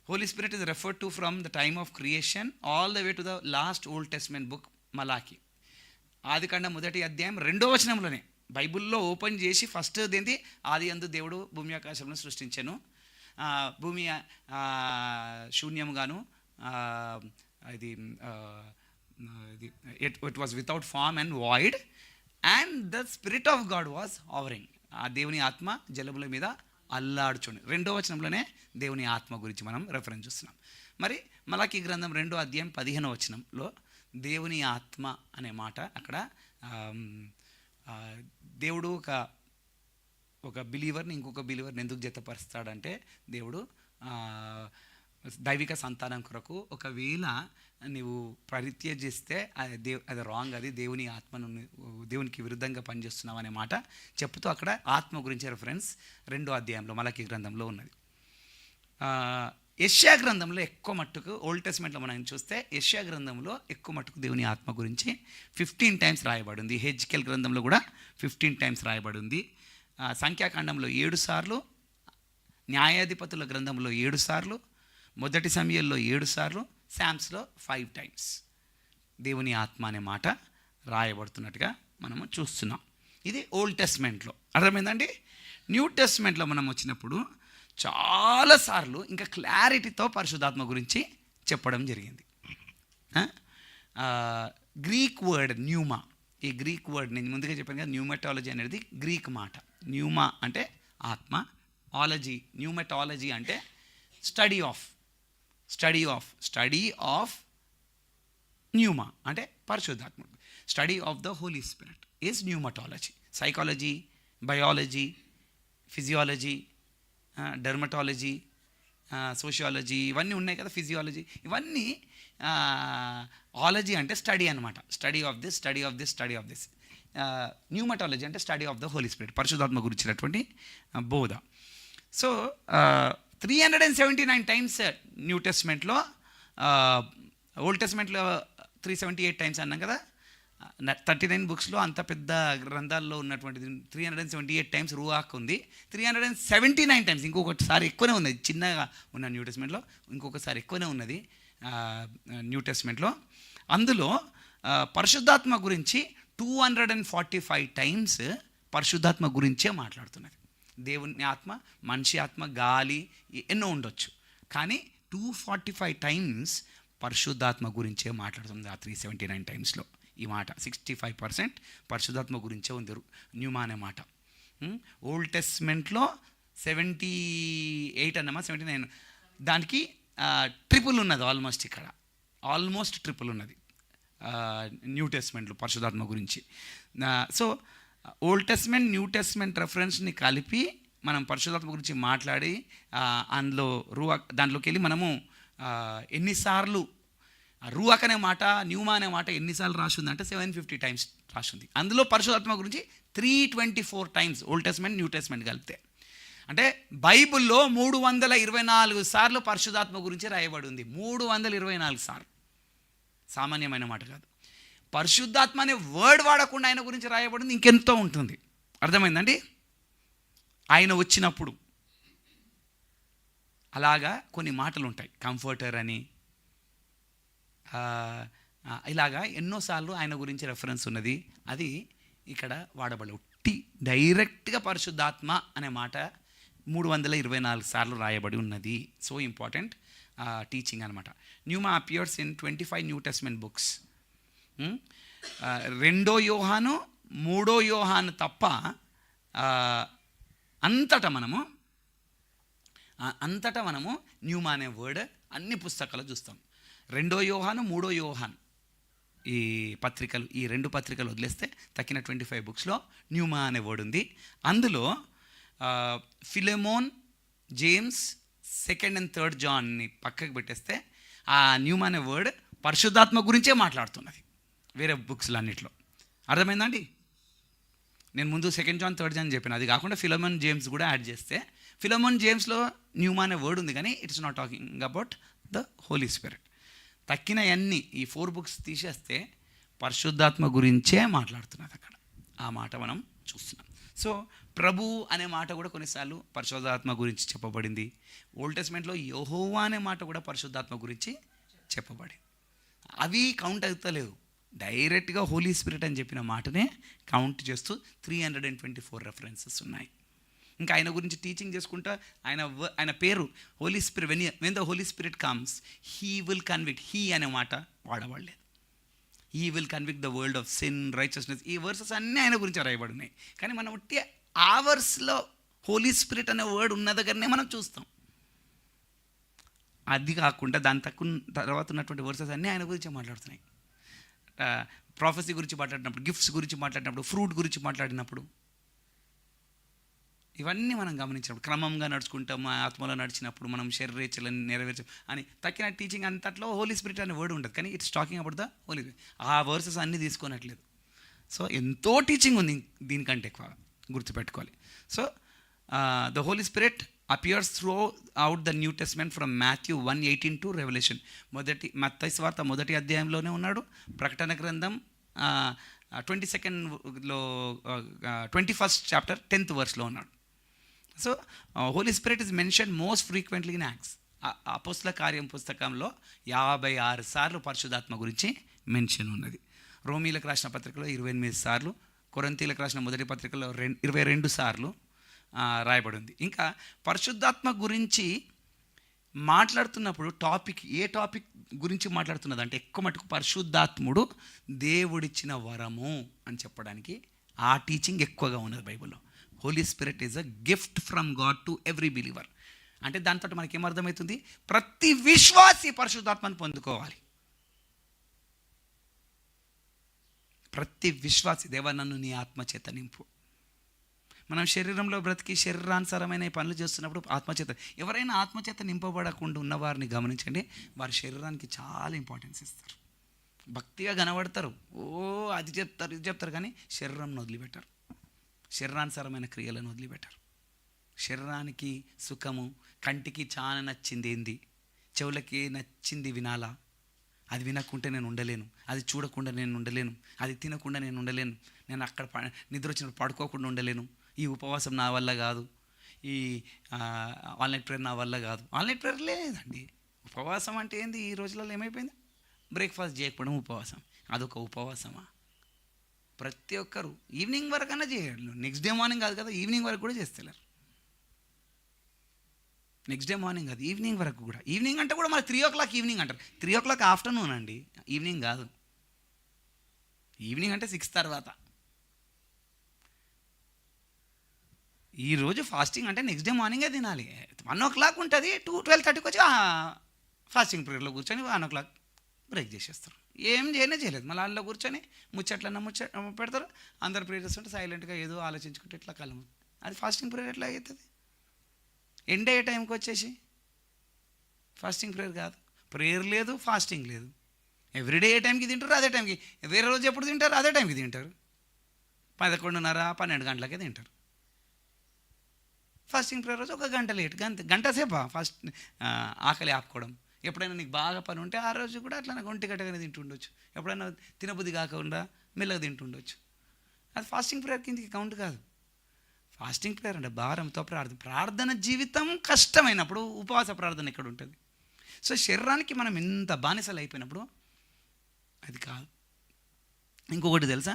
Holy Spirit is referred to from the time of creation all the way to the last Old Testament book Malachi. ఆదికాండం 1వ అధ్యాయం 2వ వచనంలోనే బైబిల్లో ఓపెన్ చేసి ఫస్ట్ ఏంటి, ఆది యందు దేవుడు భూమి ఆకాశంలో సృష్టించాను, భూమి శూన్యముగాను, it was without form and void and the spirit of God was hovering. ఆ దేవుని ఆత్మ జలముల మీద అల్లాడుచుండి. 2వ వచనంలోనే దేవుని ఆత్మ గురించి మనం రెఫరెన్స్ చూస్తున్నాం. మరి మలాకీ గ్రంథం 2వ అధ్యాయం 15వ వచనంలో దేవుని ఆత్మ అనే మాట అక్కడ దేవుడు ఒక బిలీవర్ని ఇంకొక బిలీవర్ని ఎందుకు జతపరుస్తాడంటే, దేవుడు దైవిక సంతానం కొరకు ఒకవేళ నువ్వు పరిత్యజిస్తే అది రాంగ్, అది దేవుని ఆత్మను దేవునికి విరుద్ధంగా పనిచేస్తున్నావు అనే మాట చెప్తూ అక్కడ ఆత్మ గురించి రెఫరెన్స్ 2వ అధ్యాయంలో మలాకీ గ్రంథంలో ఉన్నది. యెషయా గ్రంథంలో ఎక్కువ మట్టుకు ఓల్డ్ టెస్ట్మెంట్లో మనం చూస్తే యెషయా గ్రంథంలో ఎక్కువ మట్టుకు దేవుని ఆత్మ గురించి 15 టైమ్స్ రాయబడింది. హెజ్కేల్ గ్రంథంలో కూడా 15 టైమ్స్ రాయబడింది. సంఖ్యాకాండంలో 7 సార్లు, న్యాయాధిపతుల గ్రంథంలో 7 సార్లు, మొదటి సమయంలో 7 సార్లు, శామ్స్లో 5 టైమ్స్ దేవుని ఆత్మ అనే మాట రాయబడుతున్నట్టుగా మనము చూస్తున్నాం. ఇది ఓల్డ్ టెస్ట్మెంట్లో. అర్థమైందండి? న్యూ టెస్ట్మెంట్లో మనం వచ్చినప్పుడు చాలాసార్లు ఇంకా క్లారిటీతో పరిశుద్ధాత్మ గురించి చెప్పడం జరిగింది. గ్రీక్ వర్డ్ న్యూమా, ఈ గ్రీక్ వర్డ్ నేను ముందుగా చెప్పాను కదా, న్యూమెటాలజీ అనేది గ్రీక్ మాట. న్యూమా అంటే ఆత్మ, ఆలజీ న్యూమెటాలజీ అంటే స్టడీ ఆఫ్ న్యూమా అంటే పరిశుద్ధాత్మ. Study of the Holy Spirit is pneumatology. Psychology, biology, physiology, dermatology, sociology ఇవన్నీ ఉన్నాయి కదా, ఫిజియాలజీ ఇవన్నీ. ఆలజీ అంటే స్టడీ అనమాట, స్టడీ ఆఫ్ దిస్. న్యూమటాలజీ అంటే study of the Holy Spirit, పరిశుద్ధాత్మ గురించినటువంటి బోధ. సో 379 టైమ్స్ న్యూ టెస్ట్మెంట్లో, ఓల్డ్ టెస్ట్మెంట్లో 378 టైమ్స్ అన్నాం కదా. 39 బుక్స్లో అంత పెద్ద గ్రంథాల్లో ఉన్నటువంటిది 378 టైమ్స్ రూహాక్ ఉంది. 379 టైమ్స్ ఇంకొకసారి ఎక్కువనే ఉన్నది, చిన్నగా ఉన్న న్యూ టెస్ట్మెంట్లో ఇంకొకసారి ఎక్కువనే ఉన్నది న్యూ టెస్ట్మెంట్లో. అందులో పరిశుద్ధాత్మ గురించి 245 టైమ్స్ పరిశుద్ధాత్మ గురించే మాట్లాడుతున్నది. దేవుని ఆత్మ, మనిషి ఆత్మ, గాలి ఎన్నో ఉండొచ్చు, కానీ 245 టైమ్స్ పరిశుద్ధాత్మ గురించే మాట్లాడుతుంది ఆ 379 టైమ్స్లో. ఈ మాట 65% పరిశుద్ధాత్మ గురించే ఉంది న్యూమా అనే మాట. ఓల్డ్ టెస్ట్మెంట్లో 78 అన్నమా 79, దానికి ట్రిపుల్ ఉన్నది ఆల్మోస్ట్ ట్రిపుల్ ఉన్నది న్యూ టెస్ట్మెంట్లో పరిశుద్ధాత్మ గురించి. So old testament, new testament రెఫరెన్స్ని కలిపి మనం పరిశుద్ధాత్మ గురించి మాట్లాడి దాంట్లోకి వెళ్ళి మనము ఎన్నిసార్లు రూహక్ అనే మాట, న్యూమా అనే మాట ఎన్నిసార్లు రాసింది అంటే 750 టైమ్స్ రాసింది. అందులో పరిశుద్ధాత్మ గురించి 324 times old testament, new testament కలిపితే. అంటే బైబిల్లో 324 సార్లు పరిశుద్ధాత్మ గురించి రాయబడి ఉంది. 324 సార్లు సామాన్యమైన మాట కాదు. పరిశుద్ధాత్మ అనే వర్డ్ వాడకుండా ఆయన గురించి రాయబడింది ఇంకెంతో ఉంటుంది. అర్థమైందండి? ఆయన వచ్చినప్పుడు అలాగా కొన్ని మాటలు ఉంటాయి, కంఫర్టర్ అని, ఇలాగా ఎన్నోసార్లు ఆయన గురించి రెఫరెన్స్ ఉన్నది. అది ఇక్కడ వాడబడలేదు. డైరెక్ట్గా పరిశుద్ధాత్మ అనే మాట 324 సార్లు రాయబడి ఉన్నది. సో ఇంపార్టెంట్ టీచింగ్ అనమాట. Pneuma appears in 25 new testament books. 2 యోహాను 3 యోహాను తప్ప అంతటా మనము న్యూమా అనే వర్డ్ అన్ని పుస్తకాలు చూస్తాం. 2 యోహాను 3 యోహాను ఈ పత్రికలు, ఈ 2 పత్రికలు వదిలేస్తే తక్కిన 25 బుక్స్లో న్యూమా అనే వర్డ్ ఉంది. అందులో Philemon, James, 2nd and 3rd జాన్ని పక్కకు పెట్టేస్తే ఆ న్యూమా అనే వర్డ్ పరిశుద్ధాత్మ గురించే మాట్లాడుతున్నది వేరే బుక్స్లో అన్నిట్లో. అర్థమైందండి? నేను ముందు 2nd జాన్ 3rd జాన్ చెప్పాను. అది కాకుండా ఫిలెమోన్, జేమ్స్ కూడా యాడ్ చేస్తే ఫిలెమోన్, జేమ్స్లో న్యూమా అనే వర్డ్ ఉంది, కానీ it's not talking about the Holy Spirit. తక్కిన అన్ని ఈ 4 బుక్స్ తీసేస్తే పరిశుద్ధాత్మ గురించే మాట్లాడుతున్నది అక్కడ. ఆ మాట మనం చూస్తున్నాం. సో ప్రభు అనే మాట కూడా కొన్నిసార్లు పరిశుద్ధాత్మ గురించి చెప్పబడింది. ఓల్డ్ టెస్ట్మెంట్లో యెహోవా అనే మాట కూడా పరిశుద్ధాత్మ గురించి చెప్పబడింది. అవి కౌంట్ అవుతలేవు. డైరెక్ట్గా హోలీ స్పిరిట్ అని చెప్పిన మాటనే కౌంట్ చేస్తూ 324 రెఫరెన్సెస్ ఉన్నాయి. ఇంకా ఆయన గురించి టీచింగ్ చేసుకుంటా ఆయన పేరు Holy Spirit. When the Holy Spirit comes he will convict. He అనే మాట వాడబడలేదు. He will convict the world of sin, righteousness. ఈ వర్సెస్ అన్నీ ఆయన గురించి రాయబడి ఉన్నాయి. కానీ మనం ఉట్టి ఆ వర్స్లో హోలీ స్పిరిట్ అనే వర్డ్ ఉన్న దగ్గరనే మనం చూస్తాం. అది కాకుండా దాని తర్వాత ఉన్నటువంటి వర్సెస్ అన్నీ ఆయన గురించి మాట్లాడుతున్నాయి. ప్రాఫెసీ గురించి మాట్లాడినప్పుడు, గిఫ్ట్స్ గురించి మాట్లాడినప్పుడు, ఫ్రూట్ గురించి మాట్లాడినప్పుడు, ఇవన్నీ మనం గమనించినప్పుడు, క్రమంగా నడుచుకుంటాం ఆత్మలో నడిచినప్పుడు మనం శరీరేచ్ఛలను నెరవేర్చాం అని తక్కిన టీచింగ్ అంతట్లో హోలీ స్పిరిట్ అనే వర్డ్ ఉంటుంది. కానీ it's talking about the holy. ఆ వర్సెస్ అన్నీ తీసుకోనట్లేదు. సో ఎంతో టీచింగ్ ఉంది దీనికంటే ఎక్కువ, గుర్తుపెట్టుకోవాలి. So the Holy Spirit appears throughout the New Testament from Matthew 1:18 to revolution. మత్తయి సువార్త 1వ అధ్యాయంలోనే ఉన్నాడు. ప్రకటన గ్రంథం 21st చాప్టర్ 10th వర్స్లో ఉన్నాడు. So Holy Spirit is mention most frequently in Acts. అపోస్తల కార్యం పుస్తకంలో 56 సార్లు పరిశుద్ధాత్మ గురించి మెన్షన్ ఉన్నది. రోమీలకు రాసిన పత్రికలో 28 సార్లు, కొరింథీలకు రాసిన మొదటి పత్రికలో 22 సార్లు రాయబడి ఉంది. ఇంకా పరిశుద్ధాత్మ గురించి మాట్లాడుతున్నప్పుడు ఏ టాపిక్ గురించి మాట్లాడుతున్నది అంటే ఎక్కువ మటుకు పరిశుద్ధాత్ముడు దేవుడిచ్చిన వరము అని చెప్పడానికి ఆ టీచింగ్ ఎక్కువగా ఉన్నది బైబిల్లో. Holy Spirit is a gift from God to every believer. అంటే దాంతో మనకి ఏమర్థమవుతుంది? ప్రతి విశ్వాసి పరిశుద్ధాత్మను పొందుకోవాలి. ప్రతి విశ్వాసి, దేవా నన్ను నీ ఆత్మచేత నింపు. మనం శరీరంలో బ్రతికి శరీరానుసారమైన పనులు చేస్తున్నప్పుడు ఆత్మచేత, ఎవరైనా ఆత్మచేత నింపబడకుండా ఉన్నవారిని గమనించండి, వారి శరీరానికి చాలా ఇంపార్టెన్స్ ఇస్తారు. భక్తిగా కనబడతారు, అది చెప్తారు ఇది చెప్తారు, కానీ శరీరంను వదిలిపెట్టారు. శరీరానుసారమైన క్రియలను వదిలిపెట్టారు. శరీరానికి సుఖము, కంటికి చాలా నచ్చింది ఏంది, చెవులకి నచ్చింది వినాలా, అది వినకుంటే నేను ఉండలేను, అది చూడకుండా నేను ఉండలేను, అది తినకుండా నేను ఉండలేను, నేను అక్కడ నిద్ర వచ్చినప్పుడు పడుకోకుండా ఉండలేను, ఈ ఉపవాసం నా వల్ల కాదు, ఈ ఆన్లైన్ ప్రేయర్ నా వల్ల కాదు. ఆన్లైన్ ప్రేయర్ లేదండి. ఉపవాసం అంటే ఏంది? ఈ రోజులలో ఏమైపోయింది? బ్రేక్ఫాస్ట్ చేయకపోవడం ఉపవాసం. అదొక ఉపవాసమా? ప్రతి ఒక్కరు ఈవినింగ్ వరకన్నా చేయాలి. నెక్స్ట్ డే మార్నింగ్ కాదు కదా, ఈవినింగ్ వరకు కూడా చేస్తలేరు. నెక్స్ట్ డే మార్నింగ్ కాదు, ఈవినింగ్ వరకు కూడా. ఈవినింగ్ అంటే కూడా మరి 3 o'clock ఈవినింగ్ అంటారు. 3 o'clock ఆఫ్టర్నూన్ అండి, ఈవినింగ్ కాదు. ఈవినింగ్ అంటే 6 తర్వాత. ఈరోజు ఫాస్టింగ్ అంటే నెక్స్ట్ డే మార్నింగే తినాలి. 1 o'clock ఉంటుంది, 12:30కి వచ్చి ఫాస్టింగ్ పీరియడ్లో కూర్చొని 1 o'clock బ్రేక్ చేసేస్తారు. ఏం చేయలేదు. మళ్ళీ వాళ్ళలో కూర్చొని ముచ్చట్లన్నా పెడతారు. అందరు ప్రేయర్ చేస్తుంటే సైలెంట్గా ఏదో ఆలోచించుకుంటే ఇట్లా కాలం. అది ఫాస్టింగ్ పీరియడ్ ఎట్లా అవుతుంది? ఎండ్ అయ్యే టైంకి వచ్చేసి ఫాస్టింగ్ ప్రేయర్ కాదు. ప్రేయర్ లేదు, ఫాస్టింగ్ లేదు. ఎవ్రీడే ఏ టైంకి తింటారు అదే టైంకి, వేరే రోజు ఎప్పుడు తింటారు అదే టైంకి తింటారు. 11:30, 12 గంటలకే తింటారు. ఫాస్టింగ్ ప్రేయర్ రోజు 1 గంట లేట్, గంట సేపా ఫాస్ట్ ఆకలి ఆపుకోవడం. ఎప్పుడైనా నీకు బాగా పని ఉంటే ఆ రోజు కూడా అట్లా 1 గంటగానే తింటుండొచ్చు. ఎప్పుడైనా తినబుద్ధి కాకుండా మెల్లగా తింటుండొచ్చు. అది ఫాస్టింగ్ ప్రేయర్ కిందకి కౌంట్ కాదు. ఫాస్టింగ్ ప్రేయర్ అంటే భారంతో ప్రార్థన జీవితం కష్టమైనప్పుడు ఉపవాస ప్రార్థన ఎక్కడ ఉంటుంది? సో శరీరానికి మనం ఎంత బానిసలు అయిపోయినప్పుడు అది కాదు. ఇంకొకటి తెలుసా,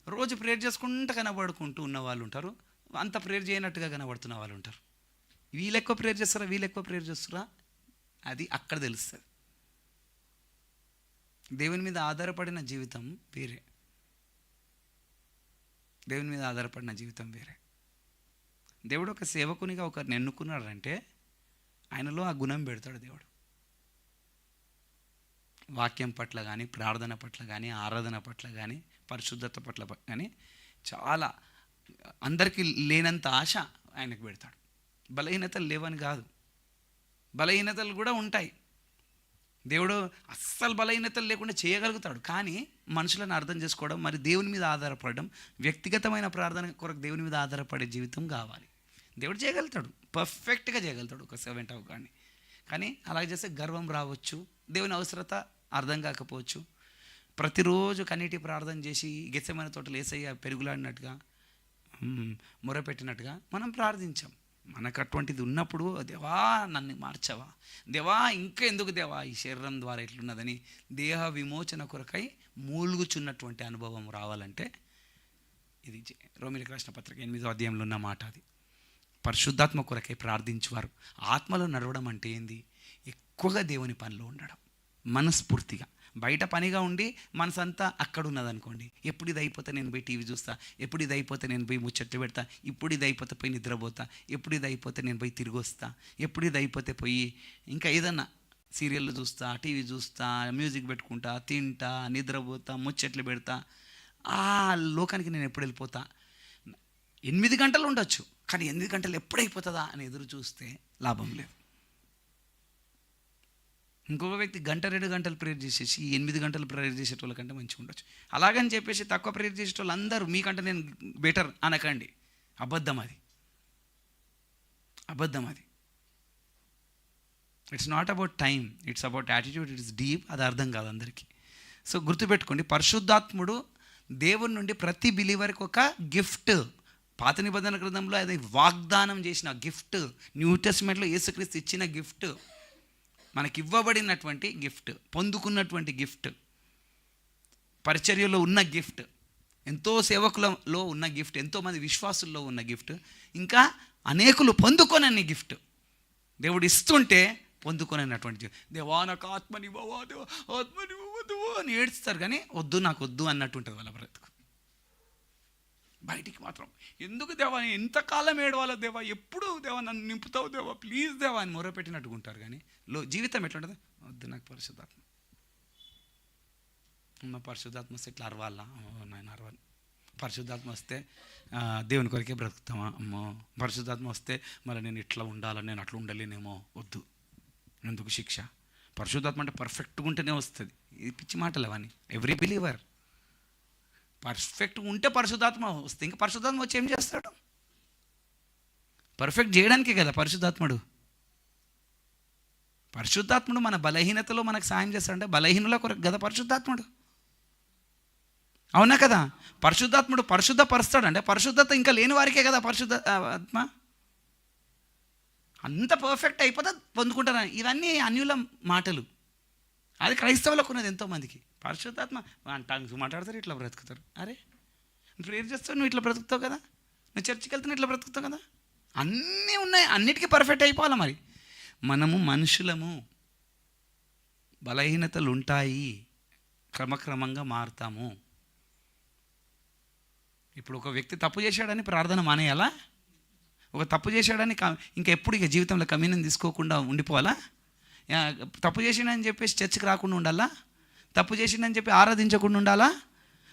రోజు ప్రేయర్ చేసుకుంటూ కనబడుకుంటూ ఉన్న వాళ్ళు ఉంటారు, అంత ప్రేయర్ చేయనట్టుగా కనబడుతున్న వాళ్ళు ఉంటారు. వీళ్ళు ఎక్కువ ప్రేయర్ చేస్తారా, వీళ్ళు ఎక్కువ ప్రేయర్ చేస్తారా, అది అక్కడ తెలుస్తుంది. దేవుని మీద ఆధారపడిన జీవితం వేరే, దేవుని మీద ఆధారపడిన జీవితం వేరే. దేవుడు ఒక సేవకునిగా ఒకరిని ఎన్నుకున్నాడంటే ఆయనలో ఆ గుణం పెడతాడు దేవుడు. వాక్యం పట్ల కానీ, ప్రార్థన పట్ల కానీ, ఆరాధన పట్ల కానీ, పరిశుద్ధత పట్ల కానీ చాలా అందరికీ లేనంత ఆశ ఆయనకు పెడతాడు. బలహీనతలు లేవని కాదు, బలహీనతలు కూడా ఉంటాయి. దేవుడు అస్సలు బలహీనతలు లేకుండా చేయగలుగుతాడు. కానీ మనుషులను అర్థం చేసుకోవడం, మరి దేవుని మీద ఆధారపడడం, వ్యక్తిగతమైన ప్రార్థన కొరకు దేవుని మీద ఆధారపడే జీవితం కావాలి. దేవుడు చేయగలుగుతాడు, పర్ఫెక్ట్గా చేయగలుగుతాడు ఒక సెవెంట్ అవ కానీ అలాగే చేస్తే గర్వం రావచ్చు, దేవుని అవసరత అర్థం కాకపోవచ్చు. ప్రతిరోజు కన్నీటి ప్రార్థన చేసి గెత్సెమనే తోటలో యేసయ్య పెరుగులాడినట్టుగా మొరపెట్టినట్టుగా మనం ప్రార్థించాం. మనకు అటువంటిది ఉన్నప్పుడు దేవా నన్ను మార్చవా, దేవా ఇంకా ఎందుకు దేవా ఈ శరీరం ద్వారా ఎట్లున్నదని దేహ విమోచన కొరకై మూలుగుచున్నటువంటి అనుభవం రావాలంటే ఇది రోమీయులకు రాసిన పత్రిక 8వ అధ్యాయంలో ఉన్న మాట. అది పరిశుద్ధాత్మ కొరకై ప్రార్థించువారు. ఆత్మలో నడవడం అంటే ఏంది? ఎక్కువగా దేవుని పనిలో ఉండడం, మనస్ఫూర్తిగా. బయట పనిగా ఉండి మనసంతా అక్కడ ఉన్నదనుకోండి, ఎప్పుడు ఇది అయిపోతే నేను పోయి టీవీ చూస్తా, ఎప్పుడు ఇది అయిపోతే నేను పోయి ముచ్చట్లు పెడతా, ఇప్పుడు ఇది అయిపోతే పోయి నిద్రపోతా, ఎప్పుడు ఇది అయిపోతే నేను పోయి తిరిగి వస్తా, ఎప్పుడు ఇది అయిపోతే పోయి ఇంకా ఏదన్నా సీరియళ్ళు చూస్తా, టీవీ చూస్తా, మ్యూజిక్ పెట్టుకుంటా, తింటా, నిద్రపోతా, ముచ్చట్లు పెడతా, ఆ లోకానికి నేను ఎప్పుడు వెళ్ళిపోతా. 8 గంటలు ఉండొచ్చు, కానీ 8 గంటలు ఎప్పుడైపోతుందా అని ఎదురు చూస్తే లాభం లేదు. ఇంకొక వ్యక్తి 1-2 గంటలు ప్రేయర్ చేసేసి 8 గంటలు ప్రేయర్ చేసేటోళ్ళ కంటే మంచిగా ఉండొచ్చు. అలాగని చెప్పేసి తక్కువ ప్రేయర్ చేసేటోళ్ళు అందరూ మీకంటే నేను బెటర్ అనకండి. అబద్ధం అది, అబద్ధం అది. It's not about time, it's about attitude, it's deep. అది అర్థం కాదు అందరికీ. సో గుర్తుపెట్టుకోండి, పరిశుద్ధాత్ముడు దేవుని నుండి ప్రతి బిలీవర్కి ఒక గిఫ్ట్. పాత నిబంధన గ్రంథంలో అది వాగ్దానం చేసిన గిఫ్ట్, న్యూ టెస్ట్మెంట్లో యేసుక్రీస్తు ఇచ్చిన గిఫ్ట్, మనకి ఇవ్వబడినటువంటి గిఫ్ట్, పొందుకున్నటువంటి గిఫ్ట్, పరిచర్యలో ఉన్న గిఫ్ట్, ఎంతో సేవకులలో ఉన్న గిఫ్ట్, ఎంతోమంది విశ్వాసుల్లో ఉన్న గిఫ్ట్, ఇంకా అనేకులు పొందుకోనని గిఫ్ట్ దేవుడు ఇస్తుంటే పొందుకోనటువంటి. దేవా నాకు ఆత్మనివ్వవా, దేవా ఆత్మనివ్వవా అని ఏడుస్తారు, కానీ వద్దు నాకు వద్దు అన్నట్టు ఉంటుంది వాళ్ళ బ్రతుకు. బయటికి మాత్రం ఎందుకు దేవా, ఎంతకాలం ఏడవాలో దేవా, ఎప్పుడు దేవా నన్ను నింపుతావు దేవా, ప్లీజ్ దేవా అని మొరపెట్టినట్టుగా ఉంటారు. కానీ జీవితం ఎట్లుంటుంది? వద్దు నాకు పరిశుద్ధాత్మ, పరిశుద్ధాత్మ వస్తే ఇట్లా అరవాలా, నేను అరవాలి. పరిశుద్ధాత్మ వస్తే దేవుని కొరకే బ్రతుకుతామా, అమ్మో పరిశుద్ధాత్మ వస్తే మళ్ళీ నేను ఇట్లా ఉండాలని, నేను అట్లా ఉండలేనేమో, వద్దు. ఎందుకు శిక్ష? పరిశుద్ధాత్మ అంటే పర్ఫెక్ట్గా ఉంటేనే వస్తుంది. ఇది పిచ్చి మాటలు అవన్నీ. ఎవ్రీ బిలీవర్ పర్ఫెక్ట్గా ఉంటే పరిశుద్ధాత్మ వస్తే, ఇంకా పరిశుద్ధాత్మ వచ్చి ఏం చేస్తాడు? పర్ఫెక్ట్ చేయడానికే కదా పరిశుద్ధాత్ముడు. పరిశుద్ధాత్ముడు మన బలహీనతలో మనకు సాయం చేస్తాడంటే బలహీనుల కొరకు కదా పరిశుద్ధాత్ముడు. అవునా కదా? పరిశుద్ధాత్ముడు పరిశుద్ధపరుస్తాడంటే పరిశుద్ధత ఇంకా లేని వారికే కదా పరిశుద్ధ ఆత్మ. అంత పర్ఫెక్ట్ అయిపోతే పొందుకుంటారు. ఇవన్నీ అన్యుల మాటలు. అది క్రైస్తవులకు ఉన్నది ఎంతోమందికి. పరిశుద్ధాత్మ టంగ్స్ మాట్లాడతారు, ఇట్లా బ్రతుకుతారు. అరే ప్రేయర్ చేస్తావు, నువ్వు ఇట్లా బ్రతుకుతావు కదా, నువ్వు చర్చికి వెళ్తున్నావు ఇట్లా బ్రతుకుతావు కదా. అన్నీ ఉన్నాయి, అన్నిటికీ పర్ఫెక్ట్ అయిపోవాలి. మరి మనము మనుషులము, బలహీనతలు ఉంటాయి, క్రమక్రమంగా మారుతాము. ఇప్పుడు ఒక వ్యక్తి తప్పు చేశాడని ప్రార్థన మానేయాలా? ఒక తప్పు చేశాడని ఇంకా ఎప్పుడు ఇక జీవితంలో కమ్యూనియన్ తీసుకోకుండా ఉండిపోవాలా? తప్పు చేసిండని చెప్పేసి చర్చికి రాకుండా ఉండాలా? తప్పు చేసిండని చెప్పి ఆరాధించకుండా ఉండాలా?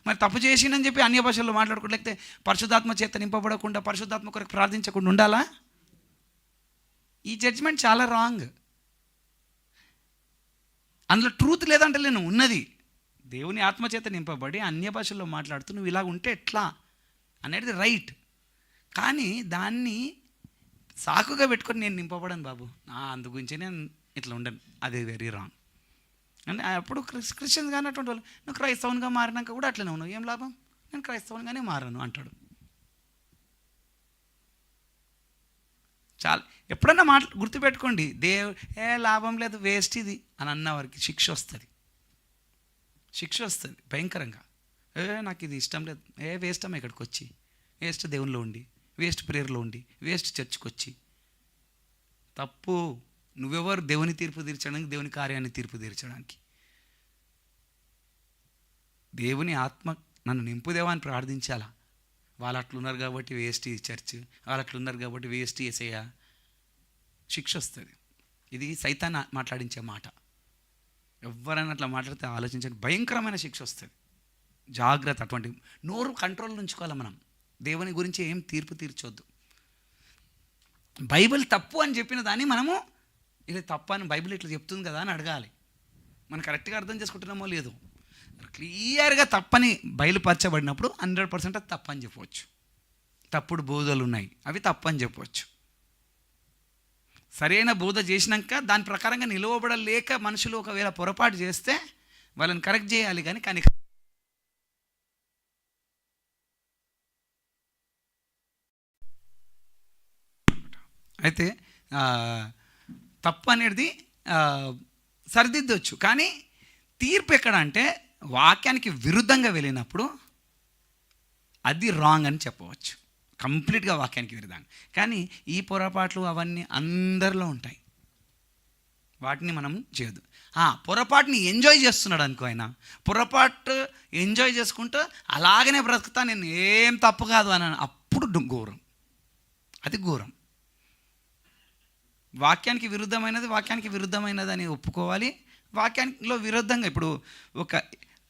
మరి తప్పు చేసిండని చెప్పి అన్య భాషల్లో మాట్లాడకుండా, లేకపోతే పరిశుద్ధాత్మ చేత నింపబడకుండా, పరిశుద్ధాత్మ కొరకు ప్రార్థించకుండా ఉండాలా? ఈ జడ్జ్మెంట్ చాలా రాంగ్. అందులో ట్రూత్ లేదంటే నేను ఉన్నది. దేవుని ఆత్మచేత నింపబడి అన్య భాషల్లో మాట్లాడుతూ నువ్వు ఇలా ఉంటే ఎట్లా అనేది రైట్. కానీ దాన్ని సాకుగా పెట్టుకొని నేను నింపబడను బాబు, అందు గురించి నేను ఇట్లా ఉండను, అది వెరీ రాంగ్. అంటే అప్పుడు క్రిస్టియన్స్ కానీ అటువంటి వాళ్ళు, నువ్వు క్రైస్తవునిగా మారినాక కూడా అట్లనే ఉన్నావు, ఏం లాభం? నేను క్రైస్తవునిగానే మారాను అంటాడు. చాలా ఎప్పుడన్నా గుర్తుపెట్టుకోండి, లాభం లేదు, వేస్ట్ ఇది అని అన్న వారికి శిక్ష వస్తుంది. శిక్ష వస్తుంది భయంకరంగా. నాకు ఇది ఇష్టం లేదు, వేస్ట్ అమ్మ ఇక్కడికి వచ్చి, వేస్ట్ దేవునిలో ఉండి, వేస్ట్ ప్రేయర్లో ఉండి, వేస్ట్ చర్చ్కి వచ్చి. తప్పు. నువ్వెవరు దేవుని తీర్పు తీర్చడానికి, దేవుని కార్యాన్ని తీర్పు తీర్చడానికి? దేవుని ఆత్మ నన్ను నింపుదేవా అని ప్రార్థించాలా? వాళ్ళు అట్లున్నారు కాబట్టి వేస్ట్ ఈ చర్చ్, వాళ్ళు అట్లున్నారు కాబట్టి వేస్ట్ యేసయ్య. శిక్ష వస్తుంది. ఇది సైతాన్ మాట్లాడించే మాట. ఎవరైనా అట్లా మాట్లాడితే ఆలోచించండి, భయంకరమైన శిక్ష వస్తుంది. జాగ్రత్త. అటువంటి నోరు కంట్రోల్ ఉంచుకోవాలి మనం. దేవుని గురించి ఏం తీర్పు తీర్చొద్దు. బైబిల్ తప్పు అని చెప్పిన దాన్ని మనము ఇది తప్పు అని బైబిల్ ఇట్లా చెప్తుంది కదా అని అడగాలి. మనం కరెక్ట్గా అర్థం చేసుకుంటున్నామో లేదో. క్లియర్గా తప్పని బయలుపరచబడినప్పుడు 100% అది తప్పని చెప్పవచ్చు. తప్పుడు బోధలు ఉన్నాయి, అవి తప్పని చెప్పవచ్చు. సరైన బోధ చేసినాక దాని ప్రకారంగా నిలవబడలేక మనుషులు ఒకవేళ పొరపాటు చేస్తే వాళ్ళని కరెక్ట్ చేయాలి. కానీ అయితే తప్పు అనేది సరిదిద్దొచ్చు. కానీ తీర్పు ఎక్కడ అంటే వాక్యానికి విరుద్ధంగా వెళ్ళినప్పుడు అది రాంగ్ అని చెప్పవచ్చు, కంప్లీట్గా వాక్యానికి విరుద్ధంగా. కానీ ఈ పొరపాట్లు అవన్నీ అందరిలో ఉంటాయి, వాటిని మనం చేయొద్దు. పొరపాటుని ఎంజాయ్ చేస్తున్నాడు అనుకో, ఆయన పొరపాటు ఎంజాయ్ చేసుకుంటూ అలాగనే బ్రతుకుతా, నేను ఏం తప్పు కాదు అని, అప్పుడు ఘోరం, అది ఘోరం. వాక్యానికి విరుద్ధమైనది అని ఒప్పుకోవాలి. వాక్యానిలో విరుద్ధంగా ఇప్పుడు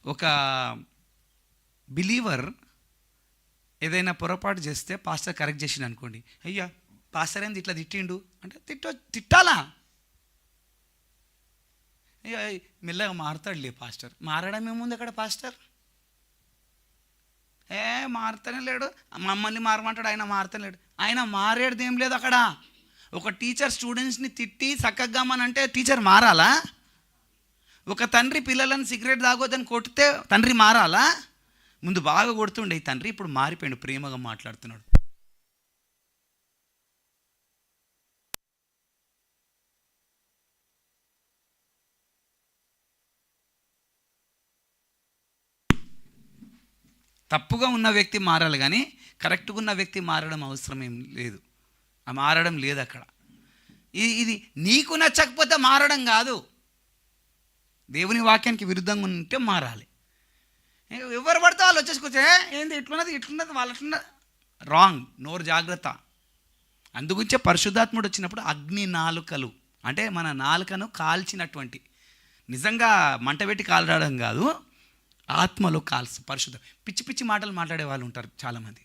ఒక బిలీవర్ ఏదైనా పొరపాటు చేస్తే పాస్టర్ కరెక్ట్ చేసిండు అనుకోండి, అయ్యా పాస్టర్ ఏంది ఇట్లా తిట్టిండు అంటే తిట్టాలా? అయ్యా మెల్లగా మారుతాడులే పాస్టర్. మారడం ఏముంది అక్కడ? పాస్టర్ మారుతూనే లేడు, మమ్మల్ని మారమంటాడు, ఆయన మారుతూనే లేడు. ఆయన మారేది ఏం లేదు అక్కడ. ఒక టీచర్ స్టూడెంట్స్ని తిట్టి చక్కగామనంటే టీచర్ మారాలా? ఒక తండ్రి పిల్లలను సిగరెట్ తాగొద్దని కొడితే తండ్రి మారాలా? ముందు బాగా కొడుతుండే ఈ తండ్రి, ఇప్పుడు మారిపోయాడు, ప్రేమగా మాట్లాడుతున్నాడు. తప్పుగా ఉన్న వ్యక్తి మారాలి, కానీ కరెక్ట్గా ఉన్న వ్యక్తి మారడం అవసరం ఏం లేదు. మారడం లేదు అక్కడ. ఇది నీకు నచ్చకపోతే మారడం కాదు, దేవుని వాక్యానికి విరుద్ధంగా ఉంటే మారాలి. ఎవరు పడితే వాళ్ళు వచ్చేసుకొచ్చే ఏంది ఇట్లున్నది వాళ్ళట్లున్నది, రాంగ్. నోరు జాగ్రత్త. అందుగురించే పరిశుద్ధాత్ముడు వచ్చినప్పుడు అగ్ని నాలుకలు అంటే మన నాలుకను కాల్చినటువంటి, నిజంగా మంట పెట్టి కాల్చడం కాదు, ఆత్మలో కాల్చి పరిశుద్ధ. పిచ్చి పిచ్చి మాటలు మాట్లాడే వాళ్ళు ఉంటారు చాలామంది,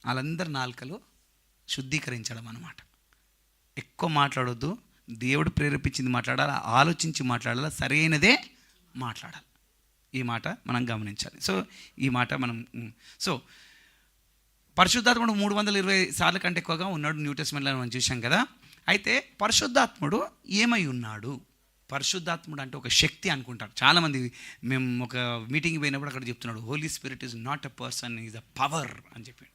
వాళ్ళందరి నాలుకలు శుద్ధీకరించడం అన్నమాట. ఎక్కువ మాట్లాడొద్దు, దేవుడు ప్రేరేపించింది మాట్లాడాలి, ఆలోచించి మాట్లాడాలి, సరైనదే మాట్లాడాలి. ఈ మాట మనం గమనించాలి. ఈ మాట మనం పరిశుద్ధాత్ముడు 320 సార్లు కంటే ఎక్కువగా ఉన్నాడు న్యూ టెస్ట్మెంట్లో మనం చూసాం కదా. అయితే పరిశుద్ధాత్ముడు ఏమై ఉన్నాడు? పరిశుద్ధాత్ముడు అంటే ఒక శక్తి అనుకుంటారు చాలామంది. మేము ఒక మీటింగ్కి పోయినప్పుడు అక్కడ చెప్తున్నాడు, Holy Spirit is not a person, is a power అని చెప్పాడు.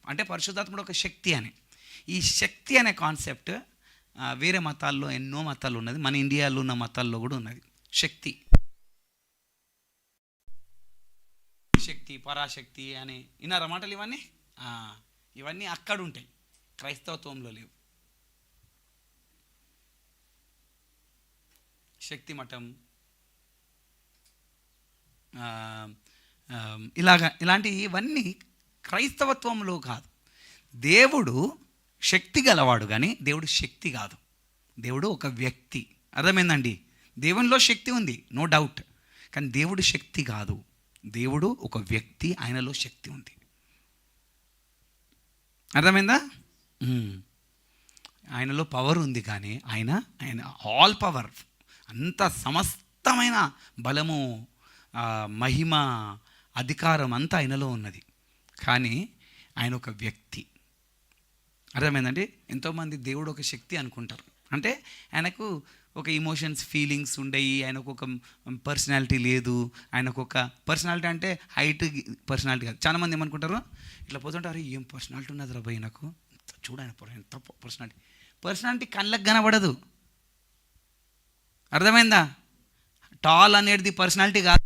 అంటే పరిశుద్ధాత్ముడు ఒక శక్తి అని. ఈ శక్తి అనే కాన్సెప్ట్ వేరే మతాల్లో, ఎన్నో మతాల్లో ఉన్నది, మన ఇండియాలో ఉన్న మతాల్లో కూడా ఉన్నది. శక్తి పరాశక్తి అని విన్నారా మాటలు? ఇవన్నీ అక్కడ ఉంటాయి, క్రైస్తవత్వంలో లేవు. శక్తి మఠం ఇలాంటివన్నీ క్రైస్తవత్వంలో కాదు. దేవుడు శక్తి గలవాడు, కానీ దేవుడు శక్తి కాదు. దేవుడు ఒక వ్యక్తి. అర్థమైందండి? దేవునిలో శక్తి ఉంది, నో డౌట్, కానీ దేవుడు శక్తి కాదు. దేవుడు ఒక వ్యక్తి, ఆయనలో శక్తి ఉంది. అర్థమైందా? ఆయనలో పవర్ ఉంది, కానీ ఆయన ఆల్ పవర్, అంత సమస్తమైన బలము, మహిమ, అధికారం అంతా ఆయనలో ఉన్నది. కానీ ఆయన ఒక వ్యక్తి. అర్థమైందండి? ఎంతోమంది దేవుడు ఒక శక్తి అనుకుంటారు, అంటే ఆయనకు ఒక ఇమోషన్స్, ఫీలింగ్స్ ఉండయి, ఆయనకు ఒక పర్సనాలిటీ లేదు. ఆయనకు ఒక పర్సనాలిటీ అంటే హైట్ పర్సనాలిటీ కాదు. చాలామంది ఏమనుకుంటారు, ఇట్లా పోతుంటారు, ఏం పర్సనాలిటీ ఉన్నది రా భయ్ నాకు, చూడాయన ఎంత పర్సనాలిటీ కళ్ళకు కనబడదు. అర్థమైందా? టాల్ అనేది పర్సనాలిటీ కాదు.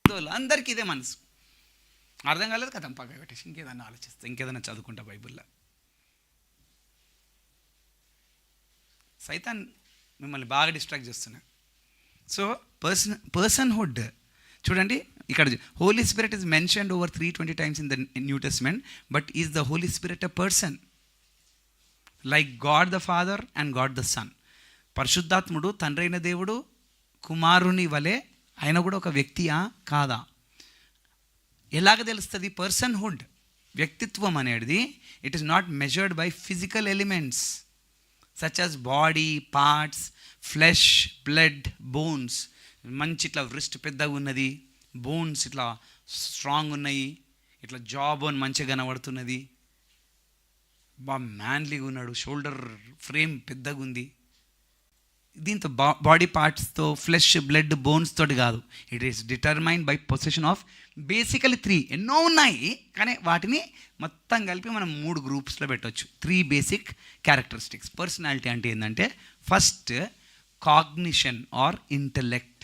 పెద్దోళ్ళు అందరికీ ఇదే మనసు. అర్థం కాలేదు కదా, పక్క పెట్టేసి ఇంకేదన్నా ఆలోచిస్తా, ఇంకేదన్నా చదువుకుంటా బైబిల్లో. సైతాన్ మిమ్మల్ని బాగా డిస్ట్రాక్ట్ చేస్తున్నాడు. సో పర్సన్హుడ్ చూడండి, ఇక్కడ Holy Spirit is mentioned over 320 times in the New Testament. But is the Holy Spirit a person like God the Father and God the Son? పరిశుద్ధాత్ముడు తండ్రి అయిన దేవుడు కుమారుని వలె ఆయన కూడా ఒక వ్యక్తియా కాదా? ఎలాగ తెలుస్తుంది? పర్సన్హుడ్, వ్యక్తిత్వం అనేది it is not measured by physical elements such as body parts, flesh, blood, bones. మంచి ఇట్లా వ్రిస్ట్ పెద్దగా ఉన్నది, బోన్స్ ఇట్లా స్ట్రాంగ్ ఉన్నాయి, ఇట్లా జా బోన్ మంచిగా కనబడుతున్నది, బాగా మ్యాన్లీగా ఉన్నాడు, షోల్డర్ ఫ్రేమ్ పెద్దగా ఉంది. దీంతో బాడీ పార్ట్స్తో, ఫ్లెష్, బ్లడ్, బోన్స్ తోటి కాదు. It is determined by position of basically 3. ఎన్నో ఉన్నాయి కానీ వాటిని మొత్తం కలిపి మనం 3 గ్రూప్స్లో పెట్టవచ్చు. 3 బేసిక్ క్యారెక్టరిస్టిక్స్. పర్సనాలిటీ అంటే ఏంటంటే first cognition or intellect.